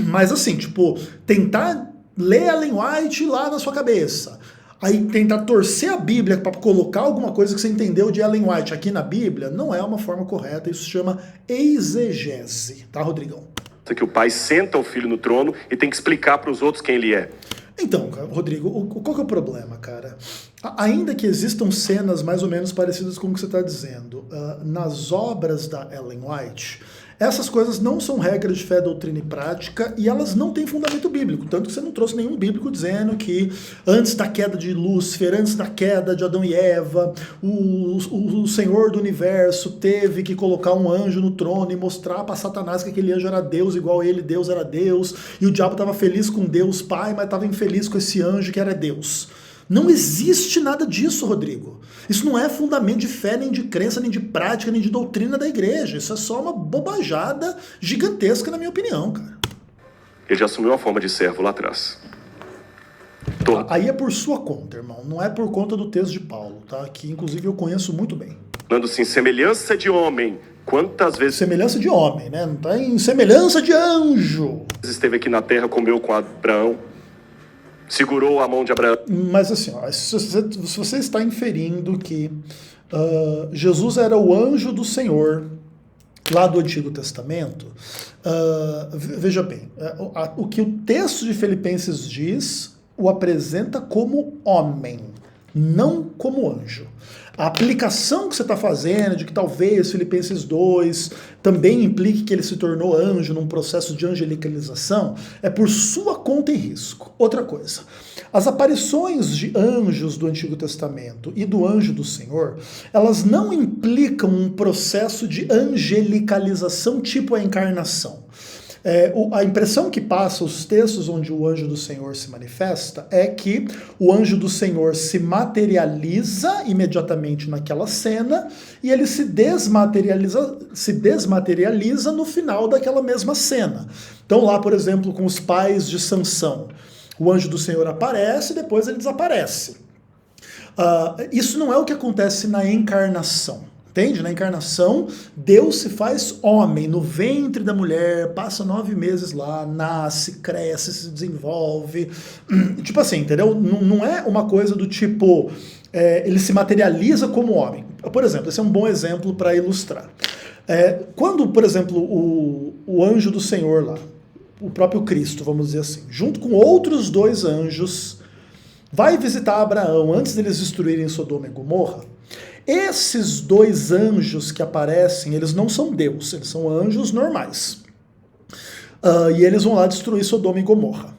Mas assim, tipo, tentar ler Ellen White lá na sua cabeça. Aí tentar torcer a Bíblia para colocar alguma coisa que você entendeu de Ellen White aqui na Bíblia, não é uma forma correta, isso se chama exegese, tá, Rodrigão? Que o pai senta o filho no trono e tem que explicar para os outros quem ele é. Então, Rodrigo, qual que é o problema, cara? Ainda que existam cenas mais ou menos parecidas com o que você está dizendo, nas obras da Ellen White, essas coisas não são regras de fé, doutrina e prática, e elas não têm fundamento bíblico, tanto que você não trouxe nenhum bíblico dizendo que antes da queda de Lúcifer, antes da queda de Adão e Eva, o Senhor do Universo teve que colocar um anjo no trono e mostrar para Satanás que aquele anjo era Deus, igual ele, Deus era Deus, e o diabo estava feliz com Deus Pai, mas estava infeliz com esse anjo que era Deus. Não existe nada disso, Rodrigo. Isso não é fundamento de fé, nem de crença, nem de prática, nem de doutrina da igreja. Isso é só uma bobajada gigantesca, na minha opinião, cara. Ele já assumiu a forma de servo lá atrás. Aí é por sua conta, irmão. Não é por conta do texto de Paulo, tá? Que, inclusive, eu conheço muito bem. Falando assim, semelhança de homem. Quantas vezes... Semelhança de homem, né? Não tá em semelhança de anjo. Esteve aqui na terra, comeu com Abraão, segurou a mão de Abraão. Mas assim, ó, se você está inferindo que Jesus era o anjo do Senhor lá do Antigo Testamento, veja bem, o que o texto de Filipenses diz o apresenta como homem, não como anjo. A aplicação que você está fazendo de que talvez Filipenses 2 também implique que ele se tornou anjo num processo de angelicalização é por sua conta e risco. Outra coisa, as aparições de anjos do Antigo Testamento e do anjo do Senhor, elas não implicam um processo de angelicalização tipo a encarnação. A impressão que passa os textos onde o anjo do Senhor se manifesta é que o anjo do Senhor se materializa imediatamente naquela cena e ele se desmaterializa no final daquela mesma cena. Então lá, por exemplo, com os pais de Sansão, o anjo do Senhor aparece e depois ele desaparece. Isso não é o que acontece na encarnação. Entende? Na encarnação, Deus se faz homem no ventre da mulher, passa 9 meses lá, nasce, cresce, se desenvolve. Tipo assim, entendeu? Não é uma coisa do tipo, ele se materializa como homem. Por exemplo, esse é um bom exemplo para ilustrar. Quando, por exemplo, o anjo do Senhor lá, o próprio Cristo, vamos dizer assim, junto com outros 2 anjos, vai visitar Abraão antes deles destruírem Sodoma e Gomorra, esses 2 anjos que aparecem, eles não são Deus, eles são anjos normais. E eles vão lá destruir Sodoma e Gomorra.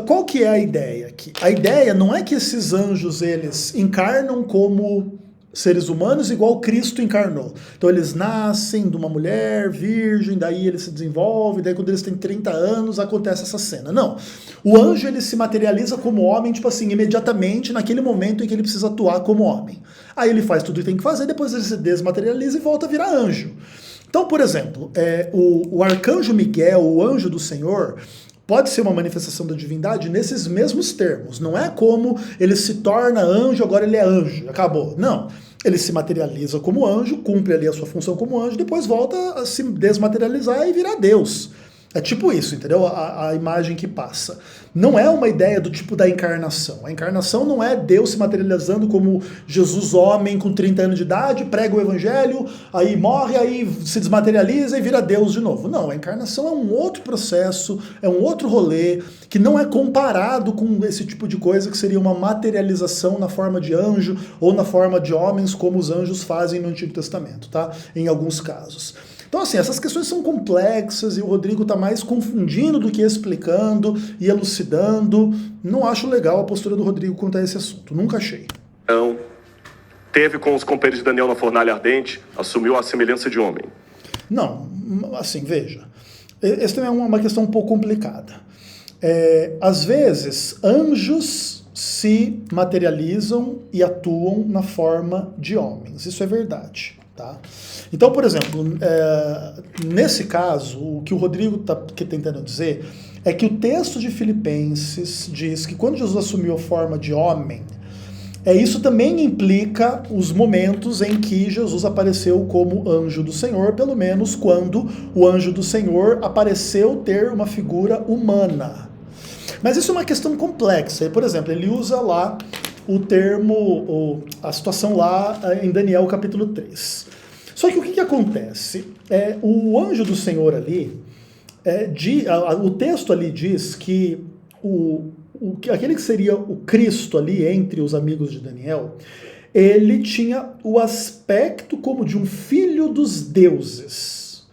Qual que é a ideia aqui? A ideia não é que esses anjos, eles encarnam como seres humanos igual Cristo encarnou. Então eles nascem de uma mulher virgem, daí eles se desenvolvem, daí quando eles têm 30 anos acontece essa cena. Não. O anjo ele se materializa como homem, tipo assim, imediatamente naquele momento em que ele precisa atuar como homem. Aí ele faz tudo o que tem que fazer, depois ele se desmaterializa e volta a virar anjo. Então, por exemplo, o arcanjo Miguel, o anjo do Senhor, pode ser uma manifestação da divindade nesses mesmos termos. Não é como ele se torna anjo, agora ele é anjo, acabou. Não. Ele se materializa como anjo, cumpre ali a sua função como anjo, depois volta a se desmaterializar e virar Deus. É tipo isso, entendeu? A imagem que passa. Não é uma ideia do tipo da encarnação. A encarnação não é Deus se materializando como Jesus homem com 30 anos de idade, prega o evangelho, aí morre, aí se desmaterializa e vira Deus de novo. Não, a encarnação é um outro processo, é um outro rolê, que não é comparado com esse tipo de coisa que seria uma materialização na forma de anjo ou na forma de homens, como os anjos fazem no Antigo Testamento, tá? Em alguns casos. Então, assim, essas questões são complexas e o Rodrigo está mais confundindo do que explicando e elucidando. Não acho legal a postura do Rodrigo quanto a esse assunto. Nunca achei. Então, teve com os companheiros de Daniel na fornalha ardente, assumiu a semelhança de homem. Não, assim, veja. Essa também é uma questão um pouco complicada. Às vezes, anjos se materializam e atuam na forma de homens. Isso é verdade. Tá? Então, por exemplo, nesse caso, o que o Rodrigo está tentando dizer é que o texto de Filipenses diz que quando Jesus assumiu a forma de homem, isso também implica os momentos em que Jesus apareceu como anjo do Senhor, pelo menos quando o anjo do Senhor apareceu ter uma figura humana. Mas isso é uma questão complexa. Por exemplo, ele usa lá o termo, a situação lá em Daniel capítulo 3. Só que o que acontece? O anjo do Senhor ali, o texto ali diz que aquele que seria o Cristo ali entre os amigos de Daniel, ele tinha o aspecto como de um filho dos deuses.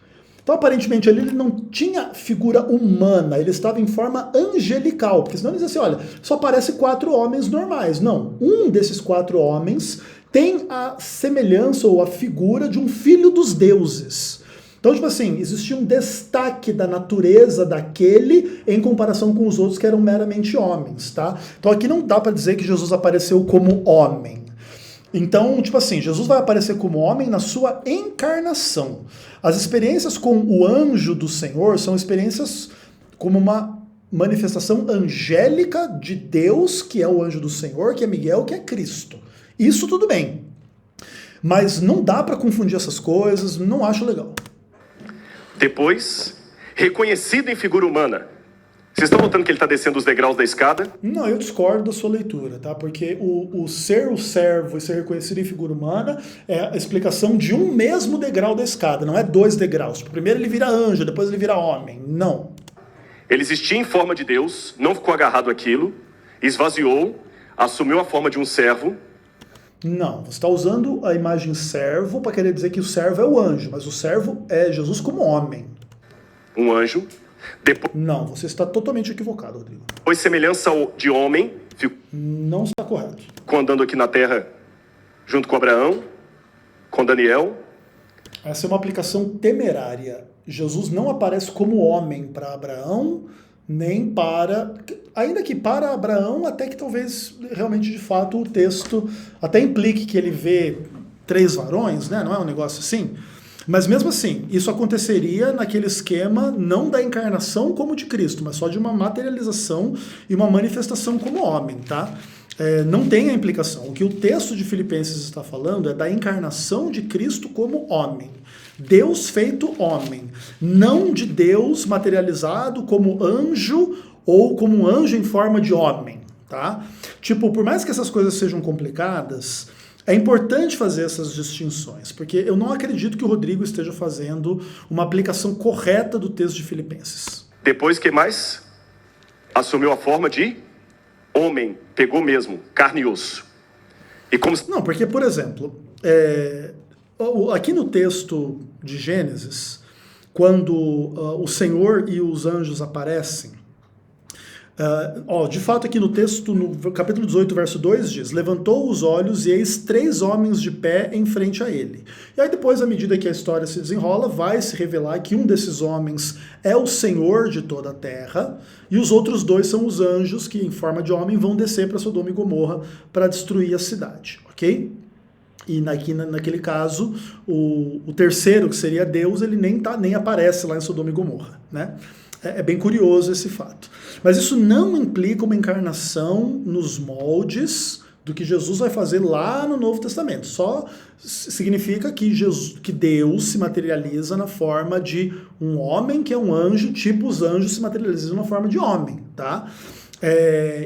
Então, aparentemente, ele não tinha figura humana, ele estava em forma angelical, porque senão ele dizia assim, olha, só aparece 4 homens normais. Não, um desses 4 homens tem a semelhança ou a figura de um filho dos deuses. Então, tipo assim, existia um destaque da natureza daquele em comparação com os outros que eram meramente homens, tá? Então aqui não dá para dizer que Jesus apareceu como homem. Então, tipo assim, Jesus vai aparecer como homem na sua encarnação. As experiências com o anjo do Senhor são experiências como uma manifestação angélica de Deus, que é o anjo do Senhor, que é Miguel, que é Cristo. Isso tudo bem. Mas não dá para confundir essas coisas, não acho legal. Depois, reconhecido em figura humana. Vocês estão notando que ele está descendo os degraus da escada? Não, eu discordo da sua leitura, tá? Porque o ser o servo e ser reconhecido em figura humana é a explicação de um mesmo degrau da escada, não é 2 degraus. Primeiro ele vira anjo, depois ele vira homem. Não. Ele existia em forma de Deus, não ficou agarrado àquilo, esvaziou, assumiu a forma de um servo. Não, você está usando a imagem servo para querer dizer que o servo é o anjo, mas o servo é Jesus como homem. Um anjo. Não, você está totalmente equivocado, Rodrigo. Depois, semelhança de homem, ficou Não está correto. andando aqui na terra junto com Abraão, com Daniel. Essa é uma aplicação temerária. Jesus não aparece como homem para Abraão, nem para... Ainda que para Abraão, até que talvez realmente, de fato, o texto até implique que ele vê 3 varões, né? Não é um negócio assim? Mas mesmo assim, isso aconteceria naquele esquema não da encarnação como de Cristo, mas só de uma materialização e uma manifestação como homem, tá? Não tem a implicação. O que o texto de Filipenses está falando é da encarnação de Cristo como homem. Deus feito homem. Não de Deus materializado como anjo ou como um anjo em forma de homem, tá? Tipo, por mais que essas coisas sejam complicadas, é importante fazer essas distinções, porque eu não acredito que o Rodrigo esteja fazendo uma aplicação correta do texto de Filipenses. Depois, que mais? Assumiu a forma de homem, pegou mesmo, carne e osso. E como... Não, porque, por exemplo, aqui no texto de Gênesis, quando o Senhor e os anjos aparecem, de fato aqui no texto, no capítulo 18, verso 2 diz, levantou os olhos e eis 3 homens de pé em frente a ele. E aí depois, à medida que a história se desenrola, vai se revelar que um desses homens é o Senhor de toda a terra, e os outros 2 são os anjos que, em forma de homem, vão descer para Sodoma e Gomorra para destruir a cidade, ok? E naquele caso, o terceiro, que seria Deus, ele nem aparece lá em Sodoma e Gomorra, né? É bem curioso esse fato. Mas isso não implica uma encarnação nos moldes do que Jesus vai fazer lá no Novo Testamento. Só significa que Deus se materializa na forma de um homem que é um anjo, tipo os anjos se materializam na forma de homem, tá?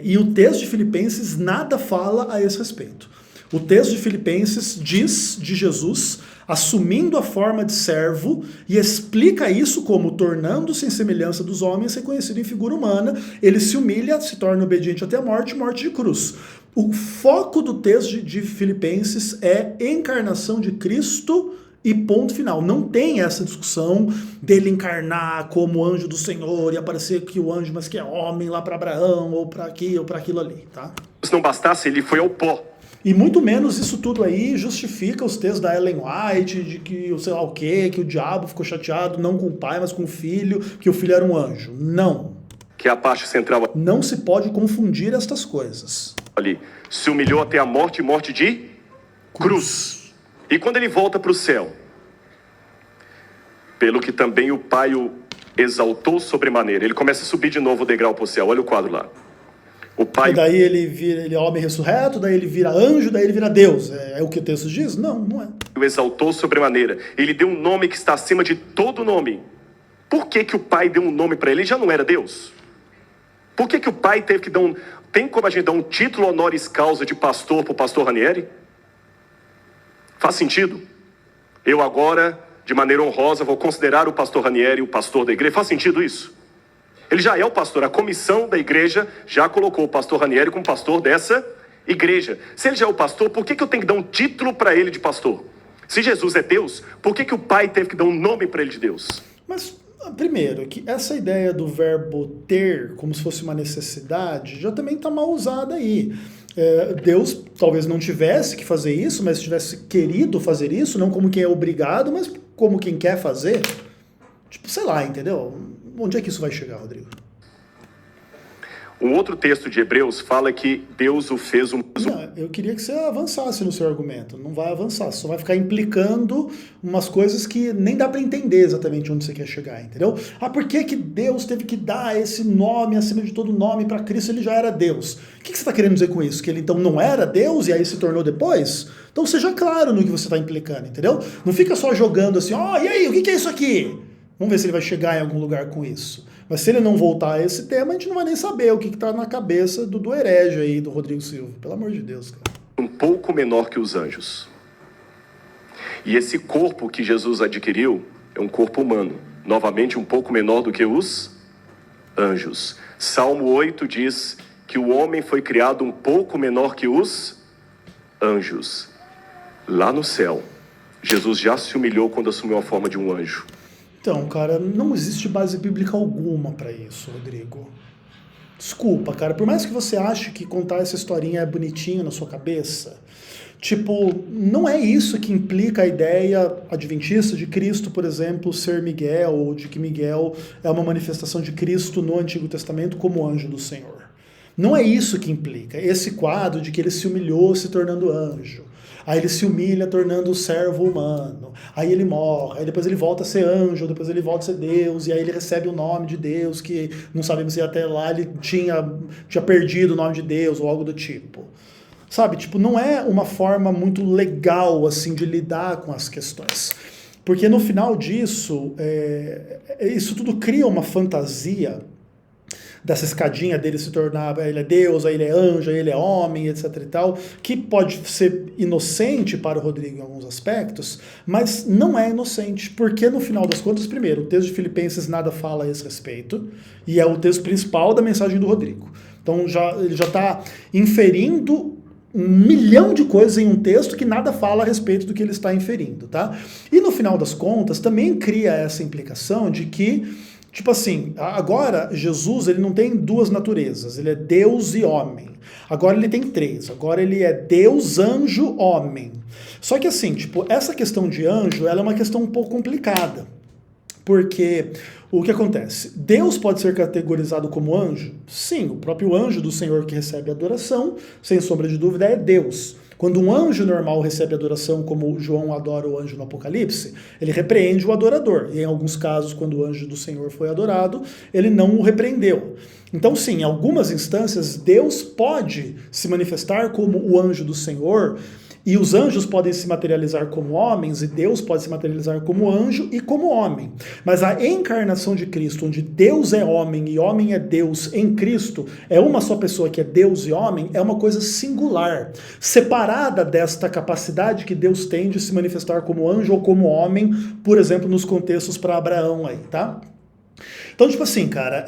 E o texto de Filipenses nada fala a esse respeito. O texto de Filipenses diz de Jesus assumindo a forma de servo e explica isso como tornando-se em semelhança dos homens, reconhecido em figura humana, ele se humilha, se torna obediente até a morte de cruz. O foco do texto de Filipenses é encarnação de Cristo e ponto final. Não tem essa discussão dele encarnar como anjo do Senhor e aparecer que o anjo, mas que é homem lá para Abraão, ou para aqui, ou para aquilo ali, tá? Se não bastasse, ele foi ao pó. E muito menos isso tudo aí justifica os textos da Ellen White, de que, sei lá o quê, que o diabo ficou chateado não com o pai, mas com o filho, que o filho era um anjo. Não. Que é a parte central. Não se pode confundir estas coisas. Ali, se humilhou até a morte, morte de cruz. E quando ele volta para o céu, pelo que também o Pai o exaltou sobremaneira, ele começa a subir de novo o degrau para o céu. Olha o quadro lá. O Pai... E daí ele é homem ressurreto, daí ele vira anjo, daí ele vira Deus. É o que o texto diz? Não, não é. O exaltou sobremaneira. Ele deu um nome que está acima de todo nome. Por que o Pai deu um nome para ele? Ele já não era Deus? Por que o Pai teve que dar um... Tem como a gente dar um título honoris causa de pastor para o pastor Ranieri? Faz sentido? Eu agora, de maneira honrosa, vou considerar o pastor Ranieri o pastor da igreja. Faz sentido isso? Ele já é o pastor. A comissão da igreja já colocou o pastor Ranieri como pastor dessa igreja. Se ele já é o pastor, por que eu tenho que dar um título para ele de pastor? Se Jesus é Deus, por que o Pai teve que dar um nome para ele de Deus? Mas, primeiro, que essa ideia do verbo ter, como se fosse uma necessidade, já também está mal usada aí. Deus talvez não tivesse que fazer isso, mas tivesse querido fazer isso, não como quem é obrigado, mas como quem quer fazer. Tipo, sei lá, entendeu? Onde é que isso vai chegar, Rodrigo? Um outro texto de Hebreus fala que Deus o fez um... Não, eu queria que você avançasse no seu argumento. Não vai avançar, só vai ficar implicando umas coisas que nem dá para entender exatamente onde você quer chegar, entendeu? Ah, por que que Deus teve que dar esse nome, acima de todo nome, para Cristo? Ele já era Deus. O que você está querendo dizer com isso? Que ele então não era Deus e aí se tornou depois? Então seja claro no que você está implicando, entendeu? Não fica só jogando assim, ó, e aí, o que é isso aqui? Vamos ver se ele vai chegar em algum lugar com isso. Mas se ele não voltar a esse tema, a gente não vai nem saber o que está na cabeça do herege aí, do Rodrigo Silva. Pelo amor de Deus, cara. Um pouco menor que os anjos. E esse corpo que Jesus adquiriu é um corpo humano. Novamente, um pouco menor do que os anjos. Salmo 8 diz que o homem foi criado um pouco menor que os anjos. Lá no céu, Jesus já se humilhou quando assumiu a forma de um anjo. Então, cara, não existe base bíblica alguma para isso, Rodrigo. Desculpa, cara, por mais que você ache que contar essa historinha é bonitinho na sua cabeça, tipo, não é isso que implica a ideia adventista de Cristo, por exemplo, ser Miguel, ou de que Miguel é uma manifestação de Cristo no Antigo Testamento como anjo do Senhor. Não é isso que implica, esse quadro de que ele se humilhou se tornando anjo. Aí ele se humilha tornando o servo humano, aí ele morre, aí depois ele volta a ser anjo, depois ele volta a ser Deus, e aí ele recebe o nome de Deus, que não sabemos se até lá ele tinha perdido o nome de Deus ou algo do tipo. Sabe, tipo, não é uma forma muito legal, assim, de lidar com as questões. Porque no final disso, isso tudo cria uma fantasia dessa escadinha dele se tornar, ele é Deus, aí ele é anjo, aí ele é homem, etc e tal, que pode ser inocente para o Rodrigo em alguns aspectos, mas não é inocente, porque no final das contas, primeiro, o texto de Filipenses nada fala a esse respeito, e é o texto principal da mensagem do Rodrigo. Então ele já está inferindo 1 milhão de coisas em um texto que nada fala a respeito do que ele está inferindo, tá? E no final das contas, também cria essa implicação de que, tipo assim, agora Jesus ele não tem duas naturezas, ele é Deus e homem. Agora ele tem 3, agora ele é Deus, anjo, homem. Só que assim, tipo, essa questão de anjo, ela é uma questão um pouco complicada. Porque o que acontece? Deus pode ser categorizado como anjo? Sim, o próprio anjo do Senhor que recebe adoração, sem sombra de dúvida, é Deus. Quando um anjo normal recebe adoração, como João adora o anjo no Apocalipse, ele repreende o adorador. E em alguns casos, quando o anjo do Senhor foi adorado, ele não o repreendeu. Então, sim, em algumas instâncias, Deus pode se manifestar como o anjo do Senhor, e os anjos podem se materializar como homens, e Deus pode se materializar como anjo e como homem. Mas a encarnação de Cristo, onde Deus é homem e homem é Deus em Cristo, é uma só pessoa que é Deus e homem, é uma coisa singular, separada desta capacidade que Deus tem de se manifestar como anjo ou como homem, por exemplo, nos contextos para Abraão aí, tá? Então, tipo assim, cara,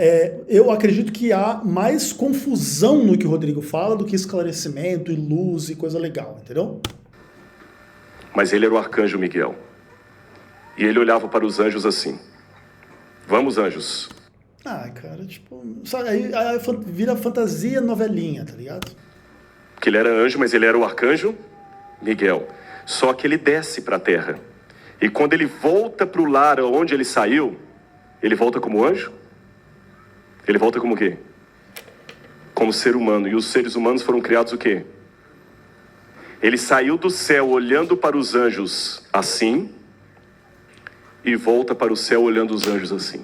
eu acredito que há mais confusão no que o Rodrigo fala do que esclarecimento e luz e coisa legal, entendeu? Mas ele era o arcanjo Miguel. E ele olhava para os anjos assim. Vamos, anjos. Ah, cara, tipo, sabe, aí vira fantasia novelinha, tá ligado? Porque ele era anjo, mas ele era o arcanjo Miguel. Só que ele desce para a terra. E quando ele volta para o lar onde ele saiu, ele volta como anjo? Ele volta como o quê? Como ser humano. E os seres humanos foram criados o quê? Ele saiu do céu olhando para os anjos assim e volta para o céu olhando os anjos assim.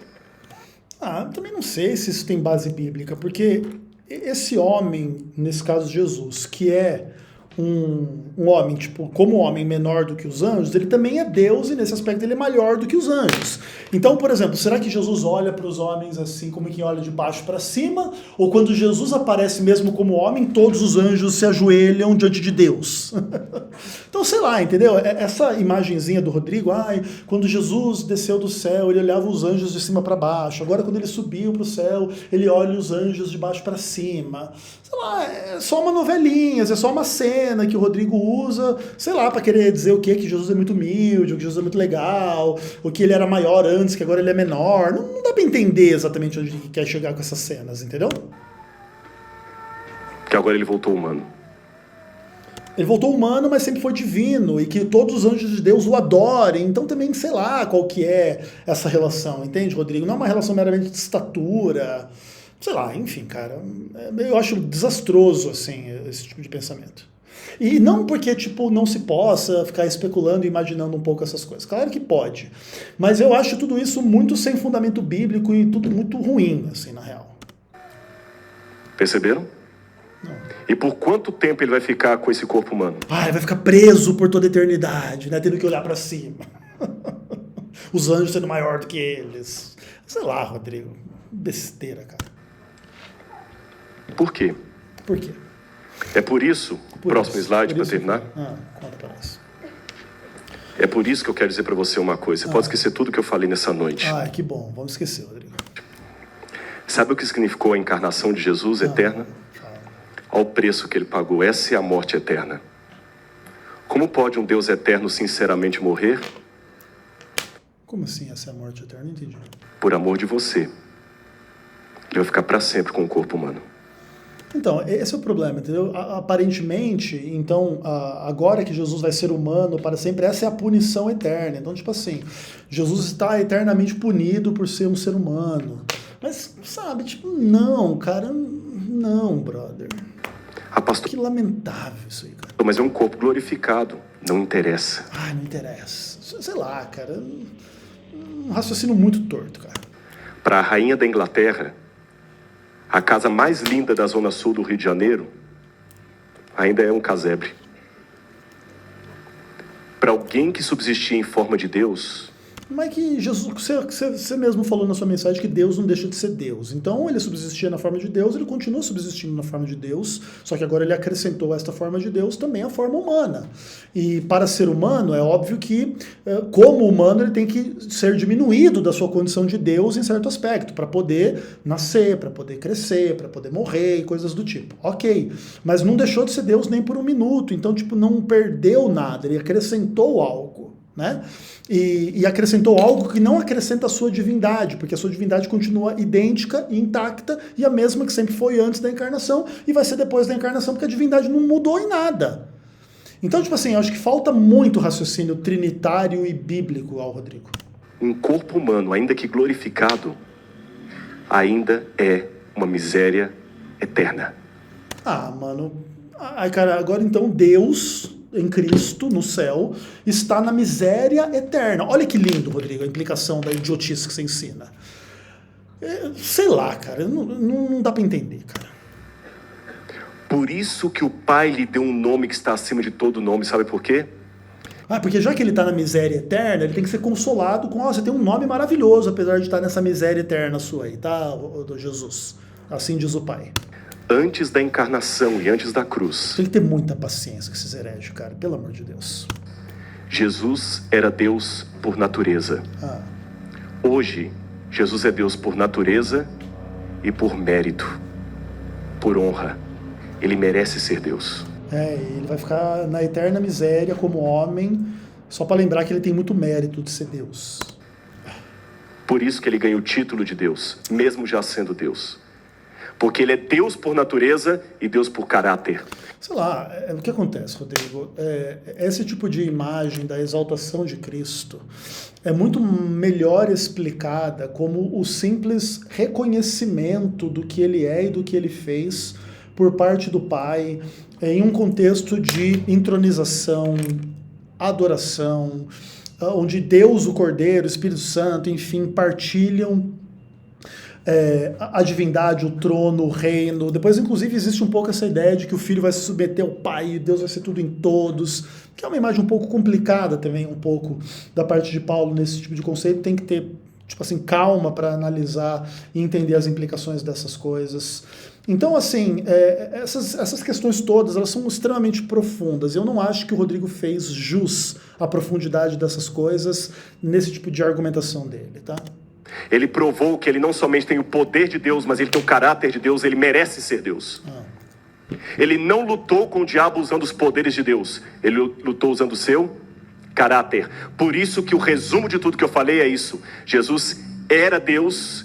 Ah, também não sei se isso tem base bíblica, porque esse homem, nesse caso Jesus, que é um homem, tipo, como homem menor do que os anjos, ele também é Deus e nesse aspecto ele é maior do que os anjos. Então, por exemplo, será que Jesus olha para os homens assim como quem olha de baixo para cima? Ou quando Jesus aparece mesmo como homem, todos os anjos se ajoelham diante de Deus? Então, sei lá, entendeu? Essa imagenzinha do Rodrigo, quando Jesus desceu do céu, ele olhava os anjos de cima para baixo. Agora, quando ele subiu para o céu, ele olha os anjos de baixo para cima. Sei lá, é só uma novelinha, é só uma cena que o Rodrigo usa, sei lá, para querer dizer o quê? Que Jesus é muito humilde, ou que Jesus é muito legal, ou que ele era maior antes, que agora ele é menor. Não dá para entender exatamente onde ele quer chegar com essas cenas, entendeu? Que agora ele voltou humano. Ele voltou humano, mas sempre foi divino, e que todos os anjos de Deus o adorem. Então também, sei lá qual que é essa relação, entende, Rodrigo? Não é uma relação meramente de estatura, sei lá, enfim, cara. Eu acho desastroso, assim, esse tipo de pensamento. E não porque, tipo, não se possa ficar especulando e imaginando um pouco essas coisas. Claro que pode. Mas eu acho tudo isso muito sem fundamento bíblico e tudo muito ruim, assim, na real. Perceberam? Não. E por quanto tempo ele vai ficar com esse corpo humano? Ele vai ficar preso por toda a eternidade, né? Tendo que olhar pra cima. Os anjos sendo maior do que eles. Sei lá, Rodrigo. Besteira, cara. Por quê? Por quê? É por isso, próximo slide para terminar. Conta pra nós. É por isso que eu quero dizer para você uma coisa. Você pode esquecer tudo que eu falei nessa noite. Que bom. Vamos esquecer, Rodrigo. Sabe o que significou a encarnação de Jesus eterna? Olha o preço que ele pagou. Essa é a morte eterna. Como pode um Deus eterno sinceramente morrer? Como assim essa é a morte eterna? Não entendi. Por amor de você. Ele vai ficar para sempre com o corpo humano. Então, esse é o problema, entendeu? Aparentemente, então, agora que Jesus vai ser humano para sempre, essa é a punição eterna. Então, tipo assim, Jesus está eternamente punido por ser um ser humano. Mas, sabe, tipo, não, cara, não, brother. Que lamentável isso aí, cara. Mas é um corpo glorificado, não interessa. Não interessa. Sei lá, cara, um raciocínio muito torto, cara. Para a rainha da Inglaterra, a casa mais linda da zona sul do Rio de Janeiro ainda é um casebre. Para alguém que subsistia em forma de Deus... Mas que Jesus, você mesmo falou na sua mensagem que Deus não deixa de ser Deus. Então ele subsistia na forma de Deus, ele continua subsistindo na forma de Deus, só que agora ele acrescentou a esta forma de Deus também a forma humana. E para ser humano, é óbvio que, como humano, ele tem que ser diminuído da sua condição de Deus em certo aspecto, para poder nascer, para poder crescer, para poder morrer e coisas do tipo. Ok, mas não deixou de ser Deus nem por um minuto, então tipo, não perdeu nada, ele acrescentou algo. Né? E acrescentou algo que não acrescenta a sua divindade, porque a sua divindade continua idêntica e intacta e a mesma que sempre foi antes da encarnação e vai ser depois da encarnação, porque a divindade não mudou em nada. Então, tipo assim, eu acho que falta muito raciocínio trinitário e bíblico ao Rodrigo. Um corpo humano, ainda que glorificado, ainda é uma miséria eterna. Mano. Cara, agora então Deus... em Cristo, no céu, está na miséria eterna. Olha que lindo, Rodrigo, a implicação da idiotice que você ensina. Sei lá, cara, não dá pra entender, cara. Por isso que o Pai lhe deu um nome que está acima de todo nome, sabe por quê? Porque já que ele está na miséria eterna, ele tem que ser consolado com, você tem um nome maravilhoso, apesar de estar nessa miséria eterna sua aí, tá, Jesus? Assim diz o Pai. Antes da encarnação e antes da cruz. Tem que ter muita paciência com esses hereges, cara, pelo amor de Deus. Jesus era Deus por natureza. Hoje, Jesus é Deus por natureza e por mérito, por honra. Ele merece ser Deus. Ele vai ficar na eterna miséria como homem, só para lembrar que ele tem muito mérito de ser Deus. Por isso que ele ganha o título de Deus, mesmo já sendo Deus. Porque ele é Deus por natureza e Deus por caráter. Sei lá, o que acontece, Rodrigo? Esse tipo de imagem da exaltação de Cristo é muito melhor explicada como o simples reconhecimento do que ele é e do que ele fez por parte do Pai, em um contexto de entronização, adoração, onde Deus, o Cordeiro, o Espírito Santo, enfim, partilham a divindade, o trono, o reino. Depois, inclusive, existe um pouco essa ideia de que o filho vai se submeter ao pai e Deus vai ser tudo em todos, que é uma imagem um pouco complicada também, um pouco da parte de Paulo nesse tipo de conceito. Tem que ter, tipo assim, calma para analisar e entender as implicações dessas coisas. Então, assim, essas questões todas, elas são extremamente profundas. Eu não acho que o Rodrigo fez jus à profundidade dessas coisas nesse tipo de argumentação dele, tá? Ele provou que ele não somente tem o poder de Deus, mas ele tem o caráter de Deus, ele merece ser Deus. Ele não lutou com o diabo usando os poderes de Deus, ele lutou usando o seu caráter. Por isso que o resumo de tudo que eu falei é isso. Jesus era Deus,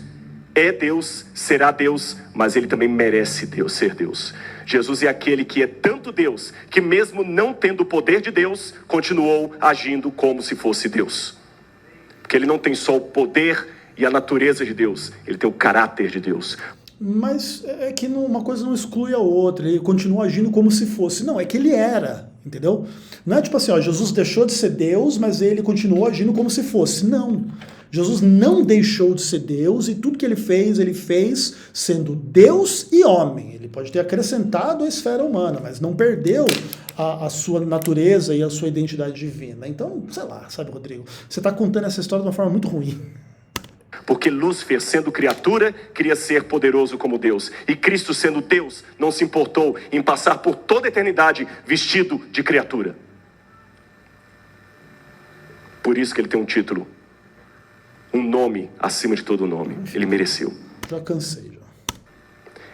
é Deus, será Deus, mas ele também merece Deus, ser Deus. Jesus é aquele que é tanto Deus, que mesmo não tendo o poder de Deus, continuou agindo como se fosse Deus. Porque ele não tem só o poder e a natureza de Deus, ele tem o caráter de Deus. Mas é que uma coisa não exclui a outra, ele continua agindo como se fosse. Não, é que ele era, entendeu? Não é tipo assim, ó, Jesus deixou de ser Deus, mas ele continuou agindo como se fosse. Não. Jesus não deixou de ser Deus e tudo que ele fez sendo Deus e homem. Ele pode ter acrescentado a esfera humana, mas não perdeu a sua natureza e a sua identidade divina. Então, sei lá, sabe, Rodrigo? Você está contando essa história de uma forma muito ruim. Porque Lúcifer, sendo criatura, queria ser poderoso como Deus. E Cristo, sendo Deus, não se importou em passar por toda a eternidade vestido de criatura. Por isso que ele tem um título, um nome acima de todo nome. Ele mereceu. Já cansei, já.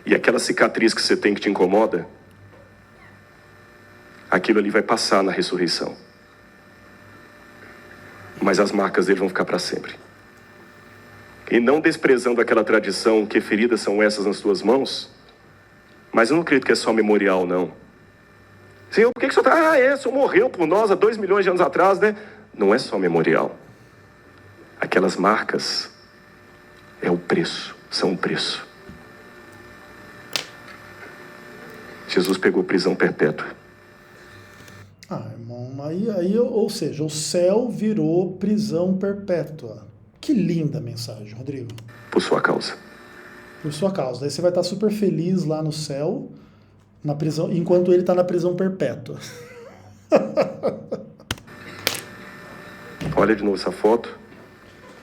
E aquela cicatriz que você tem que te incomoda, aquilo ali vai passar na ressurreição. Mas as marcas dele vão ficar para sempre. E não desprezando aquela tradição que feridas são essas nas suas mãos, mas eu não acredito que é só memorial, não. Senhor, por que o senhor está... o senhor morreu por nós há 2 milhões de anos atrás, né? Não é só memorial. Aquelas marcas é o preço, são o preço. Jesus pegou prisão perpétua. Irmão, ou seja, o céu virou prisão perpétua. Que linda mensagem, Rodrigo. Por sua causa. Por sua causa. Daí você vai estar super feliz lá no céu, na prisão, enquanto ele está na prisão perpétua. Olha de novo essa foto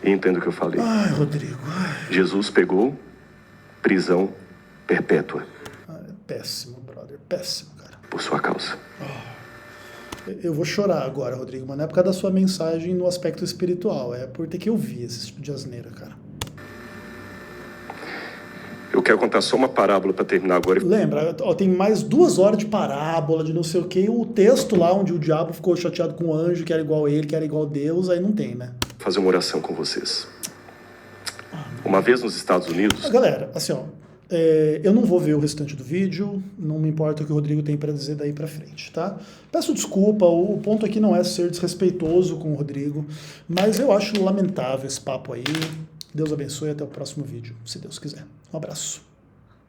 e entenda o que eu falei. Ai, Rodrigo. Ai. Jesus pegou prisão perpétua. Péssimo, brother. Péssimo, cara. Por sua causa. Eu vou chorar agora, Rodrigo, mas não é por causa da sua mensagem no aspecto espiritual, é por ter que ouvir esse tipo de asneira, cara. Eu quero contar só uma parábola para terminar agora. Lembra, tem mais 2 horas de parábola, de não sei o que, o texto lá onde o diabo ficou chateado com o anjo, que era igual a ele, que era igual a Deus, aí não tem, né? Vou fazer uma oração com vocês. Uma vez nos Estados Unidos... Galera, assim, ó, eu não vou ver o restante do vídeo, não me importa o que o Rodrigo tem para dizer daí para frente, tá? Peço desculpa, o ponto aqui não é ser desrespeitoso com o Rodrigo, mas eu acho lamentável esse papo aí. Deus abençoe e até o próximo vídeo, se Deus quiser. Um abraço.